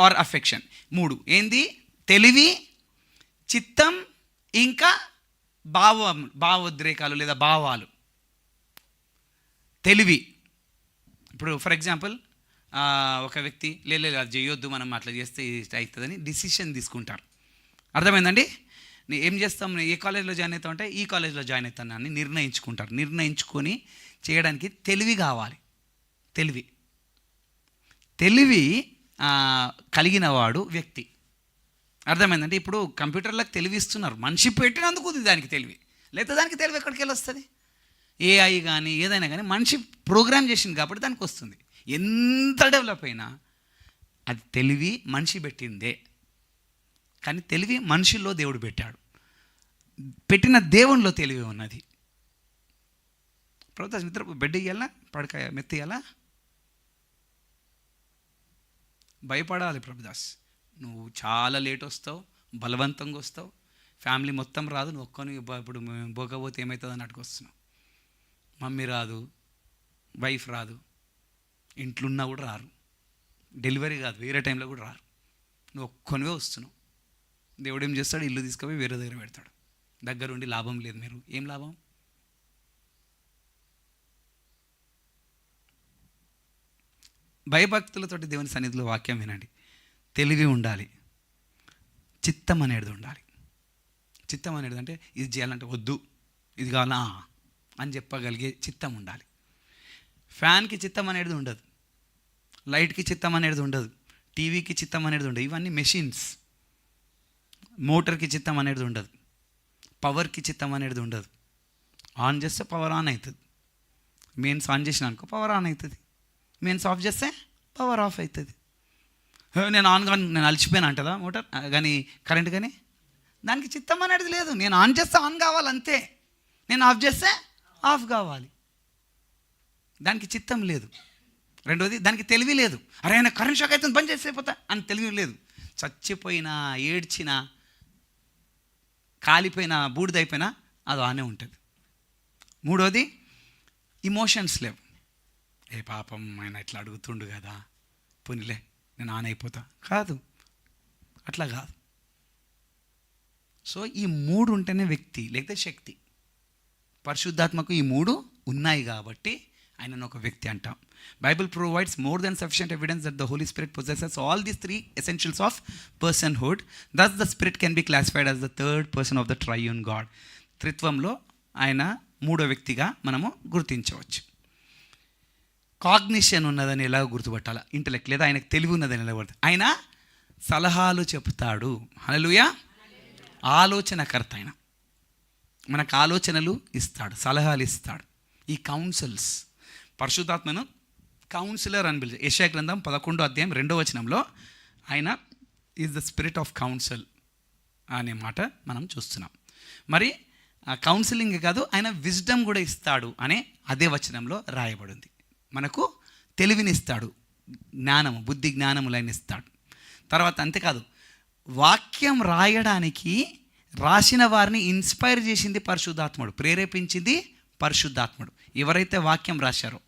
Or affection. 3 ఏంది? తెలివి, చిత్తం, ఇంకా భావోద్రేకాలు లేదా భావాలు. తెలివి, ఇప్పుడు ఫర్ ఎగ్జాంపుల్ ఒక వ్యక్తి లేదు అది చేయొద్దు, మనం అట్లా చేస్తే అవుతుందని డిసిషన్ తీసుకుంటారు. అర్థమైందండి? ఏం చేస్తాం, ఏ కాలేజ్లో జాయిన్ అవుతాం అంటే ఈ కాలేజ్లో జాయిన్ అవుతాను అని నిర్ణయించుకుంటారు. నిర్ణయించుకొని చేయడానికి తెలివి కావాలి. తెలివి కలిగిన వాడు వ్యక్తి. అర్థమైందంటే ఇప్పుడు కంప్యూటర్లకు తెలివి ఇస్తున్నారు, మనిషి పెట్టినందుకు దానికి తెలివి, లేకపోతే దానికి తెలివి ఎక్కడికి వెళ్ళి వస్తుంది? ఏఐ కానీ ఏదైనా కానీ మనిషి ప్రోగ్రామ్ చేసింది కాబట్టి దానికి వస్తుంది. ఎంత డెవలప్ అయినా అది తెలివి మనిషి పెట్టిందే. కానీ తెలివి మనుషుల్లో దేవుడు పెట్టాడు. పెట్టిన దేవునిలో తెలివి ఉన్నది. ప్రభుత్వ నిద్ర బెడ్ ఇయ్యాలా, పడక మెత్త ఇయ్యాలా? భయపడాలి ప్రభుదాస్. నువ్వు చాలా లేట్ వస్తావు, బలవంతంగా వస్తావు, ఫ్యామిలీ మొత్తం రాదు, నువ్వు ఒక్కని ఇప్పుడు పోకపోతే ఏమవుతుంది అన్నట్టుకు వస్తున్నావు. మమ్మీ రాదు, వైఫ్ రాదు, ఇంట్లో ఉన్నా కూడా రారు, డెలివరీ కాదు వేరే టైంలో కూడా రారు, నువ్వు ఒక్కనివే వస్తున్నావు. దేవుడు ఏం చేస్తాడు? ఇల్లు తీసుకుపోయి వేరే దగ్గర పెడతాడు. దగ్గరుండి లాభం లేదు. మీరు ఏం లాభం? భయభక్తులతోటి దేవుని సన్నిధిలో వాక్యం వినండి. తెలివి ఉండాలి, చిత్తం అనేది ఉండాలి. చిత్తం అనేది అంటే ఇది చేయాలంటే వద్దు, ఇది కావాలా అని చెప్పగలిగే చిత్తం ఉండాలి. ఫ్యాన్కి చిత్తం అనేది ఉండదు, లైట్కి చిత్తం అనేది ఉండదు, టీవీకి చిత్తం అనేది ఉండదు. ఇవన్నీ మెషిన్స్. మోటార్కి చిత్తం అనేది ఉండదు, పవర్కి చిత్తం అనేది ఉండదు. ఆన్ చేస్తే పవర్ ఆన్ అవుతుంది. మెయిన్స్ ఆన్ చేసిన అనుకో పవర్ ఆన్ అవుతుంది, మెయిన్స్ ఆఫ్ చేస్తే పవర్ ఆఫ్ అవుతుంది. నేను ఆన్ కానీ నేను అలసిపోయాను అంటదా మోటార్ కానీ కరెంట్ కానీ? దానికి చిత్తం అనేది లేదు. నేను ఆన్ చేస్తే ఆన్ కావాలి అంతే, నేను ఆఫ్ చేస్తే ఆఫ్ కావాలి. దానికి చిత్తం లేదు. రెండోది దానికి తెలివి లేదు. అరే ఆయన కరెంట్ షాక్ అయితే బంద్ చేసేపోతా అని తెలివి లేదు. చచ్చిపోయినా, ఏడ్చినా, కాలిపోయినా, బూడిదైపోయినా అది ఆనే ఉంటుంది. మూడోది ఇమోషన్స్ లేవు. ఏ పాపం ఆయన ఇట్లా అడుగుతుండు కదా, పోనీలే నేను ఆన్ అయిపోతా, కాదు, అట్లా కాదు. సో ఈ మూడు ఉంటేనే వ్యక్తి లేకపోతే శక్తి. పరిశుద్ధాత్మకు ఈ మూడు ఉన్నాయి కాబట్టి ఆయనను ఒక వ్యక్తి అంటాం. Bible provides more than sufficient evidence that the Holy Spirit possesses all these 3 essentials of personhood. Thus the spirit can be classified as the third person of the triune God. త్రిత్వంలో ఆయన మూడో వ్యక్తిగా మనము గుర్తించవచ్చు. కాగ్నిషన్ ఉన్నదని ఎలా గుర్తుపట్టాలా? Intellect, లేదా ఆయనకు తెలివి ఉన్నదని ఎలా గుర్తు? ఆయన సలహాలు చెప్తాడు. హల్లెలూయా. ఆలోచనకర్త ఆయన, మనకు ఆలోచనలు ఇస్తాడు, సలహాలు ఇస్తాడు. ఈ కౌన్సిల్స్, పరిశుద్ధాత్మను కౌన్సిలర్ అని పిలిచారు. యెషయా గ్రంథం 11:2 ఆయన is the spirit of council అనే మాట మనం చూస్తున్నాం. మరి కౌన్సిలింగ్ కాదు, ఆయన విజ్డమ్ కూడా ఇస్తాడు అనే అదే వచనంలో రాయబడింది. మనకు తెలివినిస్తాడు, జ్ఞానము, బుద్ధి జ్ఞానములైన ఇస్తాడు. తర్వాత అంతేకాదు, వాక్యం రాయడానికి రాసిన వారిని ఇన్స్పైర్ చేసింది పరిశుద్ధాత్ముడు, ప్రేరేపించింది పరిశుద్ధాత్ముడు. ఎవరైతే వాక్యం రాశారో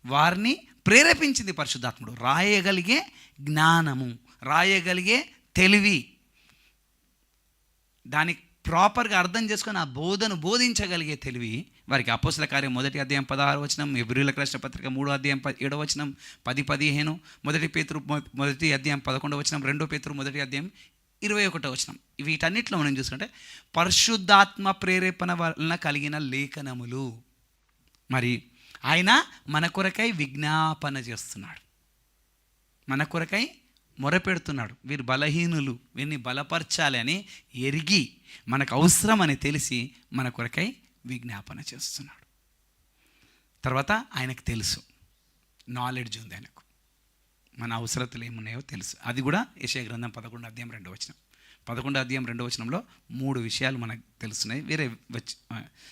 వారిని ప్రేరేపించింది పరిశుద్ధాత్ముడు. రాయగలిగే జ్ఞానము, రాయగలిగే తెలివి, దానికి ప్రాపర్గా అర్థం చేసుకొని ఆ బోధను బోధించగలిగే తెలివి వారికి. అపోస్తల కార్యం 1:16, ఎబ్రీయులకు రాసిన పత్రిక 3:7, 10-15, 1 పేతురు 1:11, 2 పేతురు 1:21. వీటన్నిటిలో మనం చూసుకుంటే పరిశుద్ధాత్మ ప్రేరేపణ వలన కలిగిన లేఖనములు. మరి ఆయన మన కొరకై విజ్ఞాపన చేస్తున్నాడు, మన కొరకై మొరపెడుతున్నాడు. వీరు బలహీనులు, వీరిని బలపరచాలి అని ఎరిగి, మనకు అవసరం అని తెలిసి మన కొరకై విజ్ఞాపన చేస్తున్నాడు. తర్వాత ఆయనకు తెలుసు, నాలెడ్జ్ ఉంది ఆయనకు, మన అవసరతలు ఏమున్నాయో తెలుసు. అది కూడా యెషయా గ్రంథం 11:2. 11:2 3 విషయాలు మనకు తెలుస్తున్నాయి, వేరే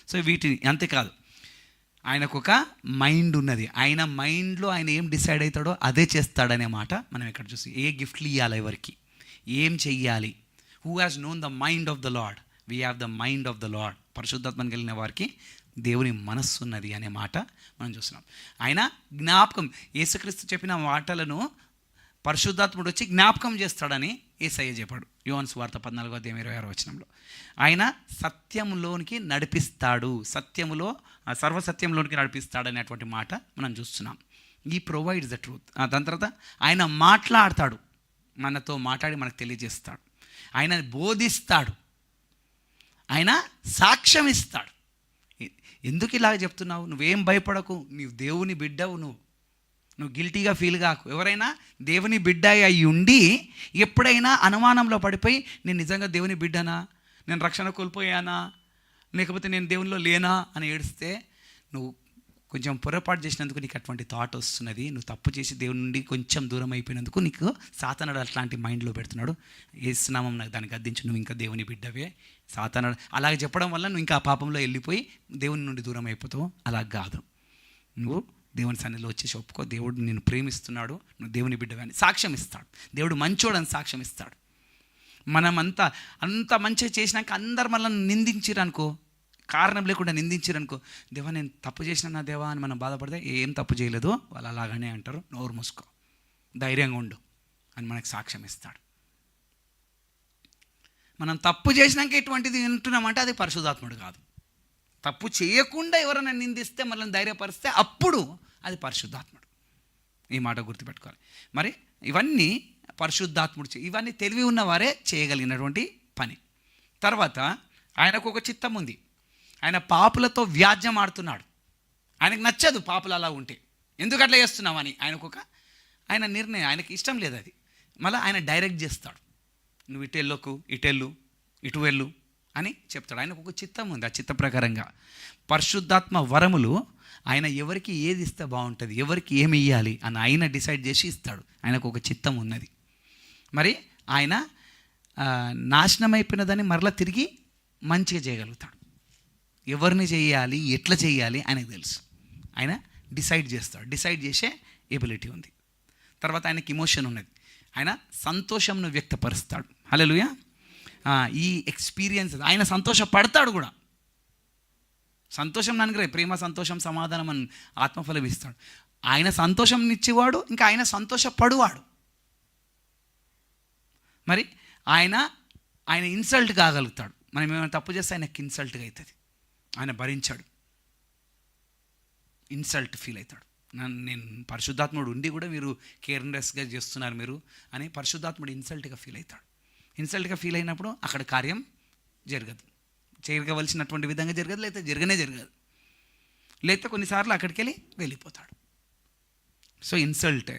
సో వీటిని. అంతేకాదు, ఆయనకు ఒక మైండ్ ఉన్నది. ఆయన మైండ్లో ఆయన ఏం డిసైడ్ అవుతాడో అదే చేస్తాడనే మాట మనం ఇక్కడ చూసి. ఏ గిఫ్ట్లు ఇవ్వాలి, ఎవరికి ఏం చెయ్యాలి. Who has known the mind of the lord, we have the mind of the lord. పరిశుద్ధాత్మను కలిగిన వారికి దేవుని మనస్సు ఉన్నది అనే మాట మనం చూస్తున్నాం. ఆయన జ్ఞాపకం, యేసుక్రీస్తు చెప్పిన మాటలను పరిశుద్ధాత్ముడు వచ్చి జ్ఞాపకం చేస్తాడని యేసయ్య చెప్పాడు యోహాను సువార్త 14:26. ఆయన సత్యంలోనికి నడిపిస్తాడు, సత్యములో సర్వసత్యంలోనికి నడిపిస్తాడు అనేటువంటి మాట మనం చూస్తున్నాం. ఈ ప్రొవైడ్స్ ద ట్రూత్. దాని తర్వాత ఆయన మాట్లాడతాడు, మనతో మాట్లాడి మనకు తెలియజేస్తాడు. ఆయన బోధిస్తాడు, ఆయన సాక్ష్యం ఇస్తాడు. ఎందుకు ఇలాగ చెప్తున్నావు? నువ్వేం భయపడకు, నీవు దేవుని బిడ్డవు, నువ్వు గిల్టీగా ఫీల్ కాకు. ఎవరైనా దేవుని బిడ్డ అయి ఉండి ఎప్పుడైనా అనుమానంలో పడిపోయి, నేను నిజంగా దేవుని బిడ్డనా, నేను రక్షణ కోల్పోయానా, లేకపోతే నేను దేవునిలో లేనా అని ఏడిస్తే, నువ్వు కొంచెం పొరపాటు చేసినందుకు నీకు అటువంటి థాట్ వస్తున్నది. నువ్వు తప్పు చేసి దేవుని నుండి కొంచెం దూరం అయిపోయినందుకు నీకు సాతానుడు అట్లాంటి మైండ్లో పెడుతున్నాడు. యేసునామం నాకు దానికి గద్దించు, నువ్వు ఇంకా దేవుని బిడ్డవే. సాతానుడు అలాగే చెప్పడం వల్ల నువ్వు ఇంకా ఆ పాపంలో వెళ్ళిపోయి దేవుని నుండి దూరం అయిపోతావు. అలా కాదు, నువ్వు దేవుని సన్నిధిలో వచ్చేసి ఒప్పుకో, దేవుడు నిన్ను ప్రేమిస్తున్నాడు, నువ్వు దేవుని బిడ్డవే అని సాక్ష్యం ఇస్తాడు. దేవుడు మంచోడని సాక్ష్యం ఇస్తాడు. మనం అంత మంచిగా చేసినాక అందరు మనల్ని నిందించిరనుకో, కారణం లేకుండా నిందించిరనుకో, దేవా నేను తప్పు చేసిన నా దేవా అని మనం బాధపడితే, ఏం తప్పు చేయలేదు వాళ్ళు అలాగనే అంటారు, నోరు మూసుకో, ధైర్యంగా ఉండు అని మనకు సాక్ష్యం ఇస్తాడు. మనం తప్పు చేసినాక ఎటువంటిది వింటున్నామంటే అది పరిశుద్ధాత్ముడు కాదు. తప్పు చేయకుండా ఎవరైనా నిందిస్తే మనల్ని ధైర్యపరిస్తే అప్పుడు అది పరిశుద్ధాత్ముడు. ఈ మాట గుర్తుపెట్టుకోవాలి. మరి ఇవన్నీ పరిశుద్ధాత్ముడు, ఇవన్నీ తెలివి ఉన్నవారే చేయగలిగినటువంటి పని. తర్వాత ఆయనకు ఒక చిత్తం ఉంది. ఆయన పాపులతో వ్యాజ్యం ఆడుతున్నాడు. ఆయనకు నచ్చదు పాపులు అలా ఉంటే, ఎందుకు అట్లా చేస్తున్నామని ఆయన నిర్ణయం, ఆయనకి ఇష్టం లేదు అది. మళ్ళీ ఆయన డైరెక్ట్ చేస్తాడు, నువ్వు ఇటెళ్ళు ఇటు వెళ్ళు అని చెప్తాడు. ఆయనకు ఒక చిత్తం ఉంది. ఆ చిత్త ప్రకారంగా పరిశుద్ధాత్మ వరములు ఆయన ఎవరికి ఏది ఇస్తే బాగుంటుంది, ఎవరికి ఏమి ఇవ్వాలి అని ఆయన డిసైడ్ చేసి ఇస్తాడు. ఆయనకు ఒక చిత్తం ఉన్నది. మరి ఆయన నాశనం అయిపోయినదాన్ని మరలా తిరిగి మంచిగా చేయగలుగుతాడు. ఎవరిని చేయాలి, ఎట్లా చేయాలి ఆయనకు తెలుసు. ఆయన డిసైడ్ చేస్తాడు, డిసైడ్ చేసే ఎబిలిటీ ఉంది. తర్వాత ఆయనకి ఇమోషన్ ఉన్నది. ఆయన సంతోషంను వ్యక్తపరుస్తాడు. హల్లెలూయా. ఈ ఎక్స్పీరియన్స్ ఆయన సంతోషపడతాడు కూడా. సంతోషం నన్ను ప్రేమ, సంతోషం, సమాధానం అని ఆత్మఫలం ఇస్తాడు. ఆయన సంతోషంనిచ్చేవాడు, ఇంకా ఆయన సంతోషపడువాడు. మరి ఆయన ఇన్సల్ట్ కాగలుగుతాడు. మనం ఏమైనా తప్పు చేస్తే ఆయనకి ఇన్సల్ట్గా అవుతుంది. ఆయన భరించాడు, ఇన్సల్ట్ ఫీల్ అవుతాడు. నేను పరిశుద్ధాత్ముడు ఉండి కూడా మీరు కేర్లెస్గా చేస్తున్నారు మీరు అని పరిశుద్ధాత్ముడు ఇన్సల్ట్గా ఫీల్ అవుతాడు. ఇన్సల్ట్గా ఫీల్ అయినప్పుడు అక్కడ కార్యం జరగదు, జరగవలసినటువంటి విధంగా జరగదు, లేకపోతే జరగదు, లేకపోతే కొన్నిసార్లు అక్కడికి వెళ్ళిపోతాడు. సో ఇన్సల్ట్,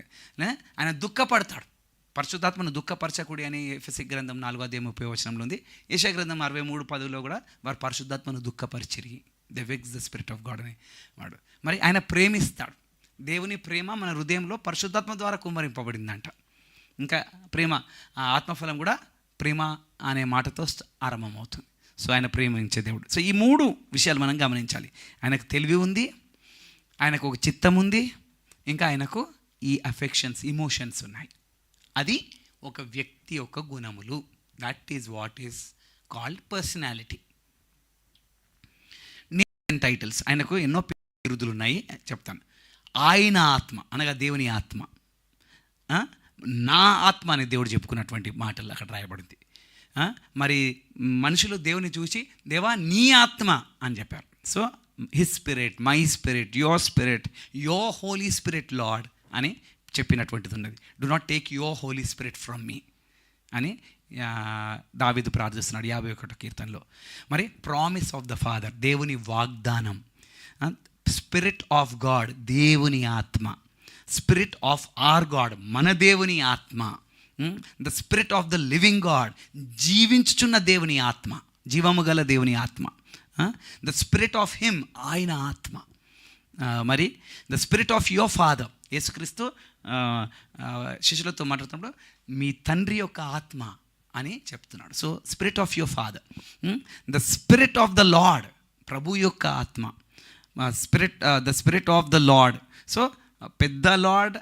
ఆయన దుఃఖపడతాడు. పరిశుద్ధాత్మను దుఃఖపరచకుడి అని ఎఫెసీ గ్రంథం 4:30 ఉంది. యెషయా గ్రంథం 63:10 కూడా వారు పరిశుద్ధాత్మను దుఃఖపరిచిరి. They vex the spirit of God అని వాడు. మరి ఆయన ప్రేమిస్తాడు. దేవుని ప్రేమ మన హృదయంలో పరిశుద్ధాత్మ ద్వారా కుమ్మరింపబడిందంట. ఇంకా ప్రేమ, ఆత్మఫలం కూడా ప్రేమ అనే మాటతో ఆరంభమవుతుంది. సో ఆయన ప్రేమించే దేవుడు. సో ఈ 3 విషయాలు మనం గమనించాలి. ఆయనకు తెలివి ఉంది, ఆయనకు ఒక చిత్తం ఉంది, ఇంకా ఆయనకు ఈ అఫెక్షన్స్, ఇమోషన్స్ ఉన్నాయి. అది ఒక వ్యక్తి యొక్క గుణములు. That is what is called personality. Titles, ఆయనకు ఎన్నో బిరుదులు ఉన్నాయి, చెప్తాను. ఆయన ఆత్మ అనగా దేవుని ఆత్మ, నా ఆత్మ అని దేవుడు చెప్పుకున్నటువంటి మాటలు అక్కడ రాయబడింది. మరి మనుషులు దేవుని చూసి దేవా నీ ఆత్మ అని చెప్పారు. So his spirit, my spirit, your spirit, your Holy Spirit Lord అని చెప్పినటువంటిది ఉన్నది. Do not take your Holy Spirit from me అని దావీదు ప్రార్థిస్తున్నాడు 51వ కీర్తనలో. మరి ప్రామిస్ ఆఫ్ ద ఫాదర్, దేవుని వాగ్దానం. స్పిరిట్ ఆఫ్ గాడ్, దేవుని ఆత్మ. స్పిరిట్ ఆఫ్ ఆర్ గాడ్, మన దేవుని ఆత్మ. The spirit of the living God, జీవించుచున్న దేవుని ఆత్మ, జీవము గల దేవుని ఆత్మ. ద స్పిరిట్ ఆఫ్ హిమ్, ఆయన ఆత్మ. మరి the spirit of your father, యేసుక్రీస్తు శిష్యులతో మాట్లాడుతున్నప్పుడు మీ తండ్రి యొక్క ఆత్మ అని చెప్తున్నాడు. So spirit of your father. The spirit of the lord, ప్రభు యొక్క ఆత్మ. The spirit of the lord. So పెద్ద లార్డ్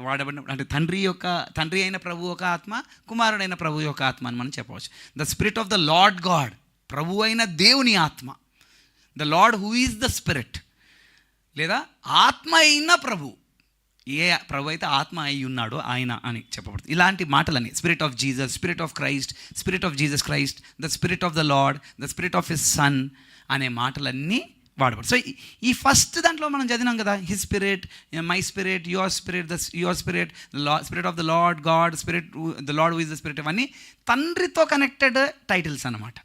వాడబడిన, అంటే తండ్రి అయిన ప్రభు యొక్క ఆత్మ, కుమారుడైన ప్రభు యొక్క ఆత్మ అని మనం చెప్పవచ్చు. The spirit of the Lord God, ప్రభు అయిన దేవుని ఆత్మ. The Lord who is the spirit, లేదా ఆత్మ అయిన ప్రభు. ఏ ప్రభు అయితే ఆత్మ అయి ఉన్నాడో ఆయన అని చెప్పబడుతుంది. ఇలాంటి మాటలని spirit of Jesus, spirit of Christ, spirit of Jesus Christ, the spirit of the lord, the spirit of his son అనే మాటలన్నీ వాడబడు. సో ఈ ఫస్ట్ దాంట్లో మనం చదివినాం కదా, his spirit, my spirit, your spirit, your spirit, spirit of the Lord God, spirit the Lord who is the spirit. ఇవన్నీ తండ్రితో connected titles అన్నమాట.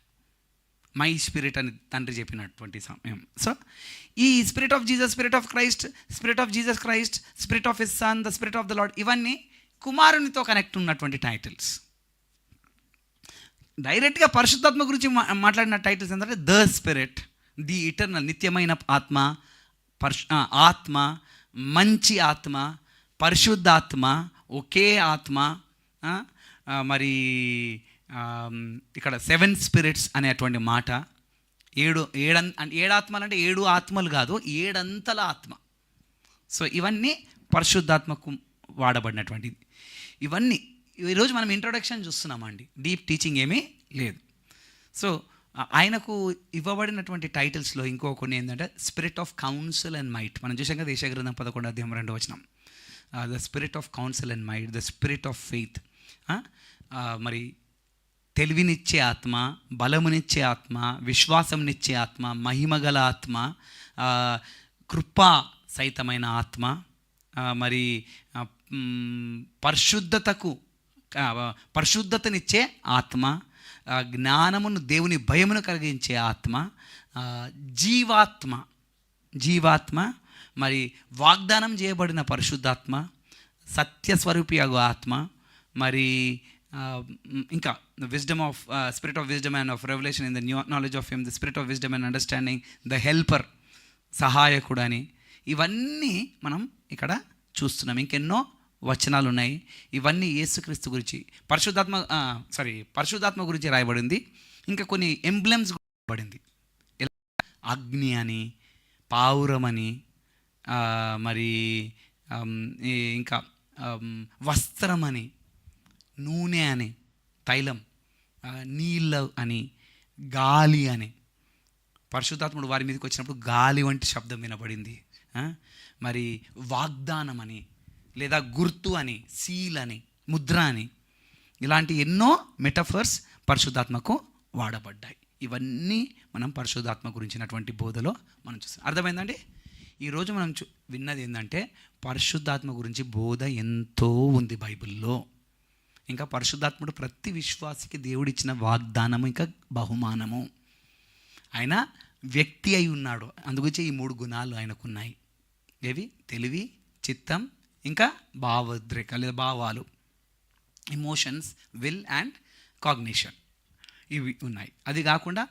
My spirit అని తండ్రి చెప్పినటువంటి సమయం. సో ఈ spirit of Jesus, spirit of Christ, spirit of Jesus Christ, spirit of his son, the spirit of the lord, ఇవన్నీ కుమారునితో connect ఉన్నటువంటి టైటిల్స్. డైరెక్ట్గా పరిశుద్ధాత్మ గురించి మాట్లాడిన టైటిల్స్ ఏంటంటే ద స్పిరిట్, ది ఇటర్నల్, నిత్యమైన ఆత్మ, ఆత్మ, మంచి ఆత్మ, పరిశుద్ధాత్మ, ఒకే ఆత్మ. మరి ఇక్కడ 7 స్పిరిట్స్ అనేటువంటి మాట, ఏడు ఆత్మలు అంటే 7 ఆత్మలు కాదు, 7 అంతల ఆత్మ. సో ఇవన్నీ పరిశుద్ధాత్మకు వాడబడినటువంటిది. ఇవన్నీ ఈరోజు మనం ఇంట్రొడక్షన్ చూస్తున్నామండి, డీప్ టీచింగ్ ఏమీ లేదు. సో ఆయనకు ఇవ్వబడినటువంటి టైటిల్స్లో ఇంకో కొన్ని ఏంటంటే spirit of council and might. మనం చూసాం కదా యెషయా గ్రంథం 11:2. The spirit of council and might, the spirit of faith. మరి తెలివినిచ్చే ఆత్మ, బలమునిచ్చే ఆత్మ, విశ్వాసంనిచ్చే ఆత్మ, మహిమగల ఆత్మ, కృపా సహితమైన ఆత్మ, మరి పరిశుద్ధతనిచ్చే ఆత్మ, జ్ఞానమును, దేవుని భయమును కలిగించే ఆత్మ, జీవాత్మ, మరి వాగ్దానం చేయబడిన పరిశుద్ధాత్మ, సత్యస్వరూపి ఆత్మ, మరి ఇంకా wisdom of spirit of wisdom and of revolution in the knowledge of him, the spirit of wisdom and understanding, the helper, సహాయకుడు అని. ఇవన్నీ మనం ఇక్కడ చూస్తున్నాం. ఇంకెన్నో వచనాలు ఉన్నాయి. ఇవన్నీ యేసుక్రీస్తు గురించి, పరిశుద్ధాత్మ గురించి రాయబడింది. ఇంకా కొన్ని ఎంబ్లెమ్స్ పడింది, అగ్ని అని, పావురమని, మరి ఇంకా వస్త్రమని, నూనె అని, తైలం, నీళ్ళ అని, గాలి అని. పరిశుద్ధాత్ముడు వారి మీదకి వచ్చినప్పుడు గాలి వంటి శబ్దం వినబడింది. మరి వాగ్దానం అని, లేదా గుర్తు అని, సీల్ అని, ముద్ర అని, ఇలాంటి ఎన్నో మెటఫర్స్ పరిశుద్ధాత్మకు వాడబడ్డాయి. ఇవన్నీ మనం పరిశుద్ధాత్మ గురించినటువంటి బోధలో మనం చూస్తాం. అర్థమైందండి? ఈరోజు మనం విన్నది ఏంటంటే పరిశుద్ధాత్మ గురించి బోధ ఎంతో ఉంది బైబిల్లో. ఇంకా పరిశుద్ధాత్ముడు ప్రతి విశ్వాసికి దేవుడిచ్చిన వాగ్దానము, ఇంకా బహుమానము. ఆయన వ్యక్తి అయి ఉన్నాడు. అందుగురించి ఈ 3 గుణాలు ఆయనకున్నాయి. ఏవి? తెలివి, చిత్తం, ఇంకా భావోద్రేక లేదా భావాలు, ఎమోషన్స్, విల్ అండ్ కాగ్నిషన్, ఇవి ఉన్నాయి. అది కాకుండా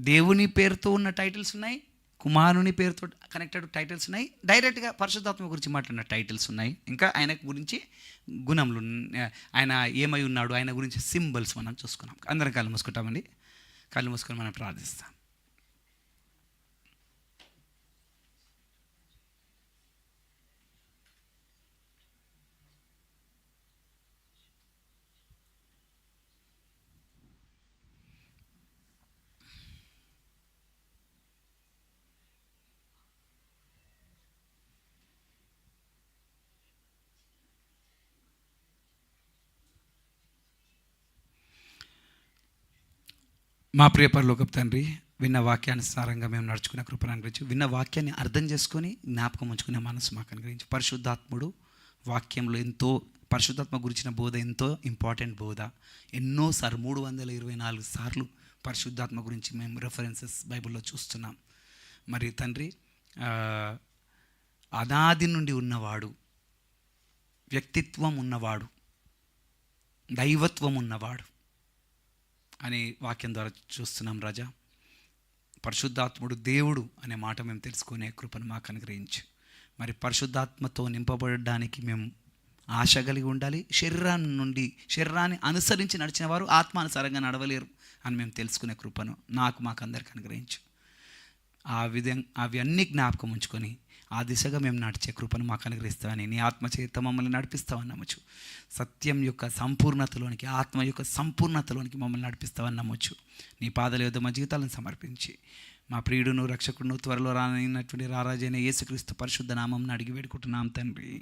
దేవుని పేరుతో ఉన్న టైటిల్స్ ఉన్నాయి, కుమారుని పేరుతో కనెక్టెడ్ టైటిల్స్ ఉన్నాయి, డైరెక్ట్గా పరిశుద్ధాత్మ గురించి మాట్లాడిన టైటిల్స్ ఉన్నాయి, ఇంకా ఆయన గురించి గుణములు, ఆయన ఏమై ఉన్నాడు, ఆయన గురించి సింబల్స్ మనం చూసుకున్నాం. అందరం కళ్ళు మూసుకుంటామండి. కళ్ళు మూసుకొని మనం ప్రార్థిస్తాం. మా ప్రియ పరలోకపు తండ్రి, విన్న వాక్యానుసారంగా మేము నడుచుకున్న కృపను అనుగ్రహించి, విన్న వాక్యాన్ని అర్థం చేసుకొని జ్ఞాపకం ఉంచుకునే మనసు మాకు అనుగ్రహించి, పరిశుద్ధాత్ముడు వాక్యంలో ఎంతో, పరిశుద్ధాత్మ గురించిన బోధ ఎంతో ఇంపార్టెంట్ బోధ. ఎన్నోసార్లు 324 సార్లు పరిశుద్ధాత్మ గురించి మేము రెఫరెన్సెస్ బైబిల్లో చూస్తున్నాం. మరి తండ్రి, అనాది నుండి ఉన్నవాడు, వ్యక్తిత్వం ఉన్నవాడు, దైవత్వం ఉన్నవాడు అనే వాక్యం ద్వారా చూస్తున్నాం రాజా. పరిశుద్ధాత్ముడు దేవుడు అనే మాట మేము తెలుసుకునే కృపను మాకు అనుగ్రహించు. మరి పరిశుద్ధాత్మతో నింపబడడానికి మేము ఆశ కలిగి ఉండాలి. శరీరాన్ని అనుసరించి నడిచిన వారు ఆత్మానుసారంగా నడవలేరు అని మేము తెలుసుకునే కృపను మాకు అందరికీ అనుగ్రహించు. అవి అన్ని జ్ఞాపకం ఉంచుకొని ఆ దిశగా మేము నడిచే కృపను మాకు అనుగ్రహిస్తామని, నీ ఆత్మ చేత మమ్మల్ని నడిపిస్తామని నమ్మచ్చు. సత్యం యొక్క సంపూర్ణతలోనికి, ఆత్మ యొక్క సంపూర్ణతలోనికి మమ్మల్ని నడిపిస్తామని నమ్మచ్చు. నీ పాదాల యొద్ద మా జీవితాలను సమర్పించి, మా ప్రియుడును రక్షకుడును త్వరలో రానైనటువంటి రారాజైన యేసుక్రీస్తు పరిశుద్ధ నామమున అడిగి వేడుకుంటున్నాం తండ్రి.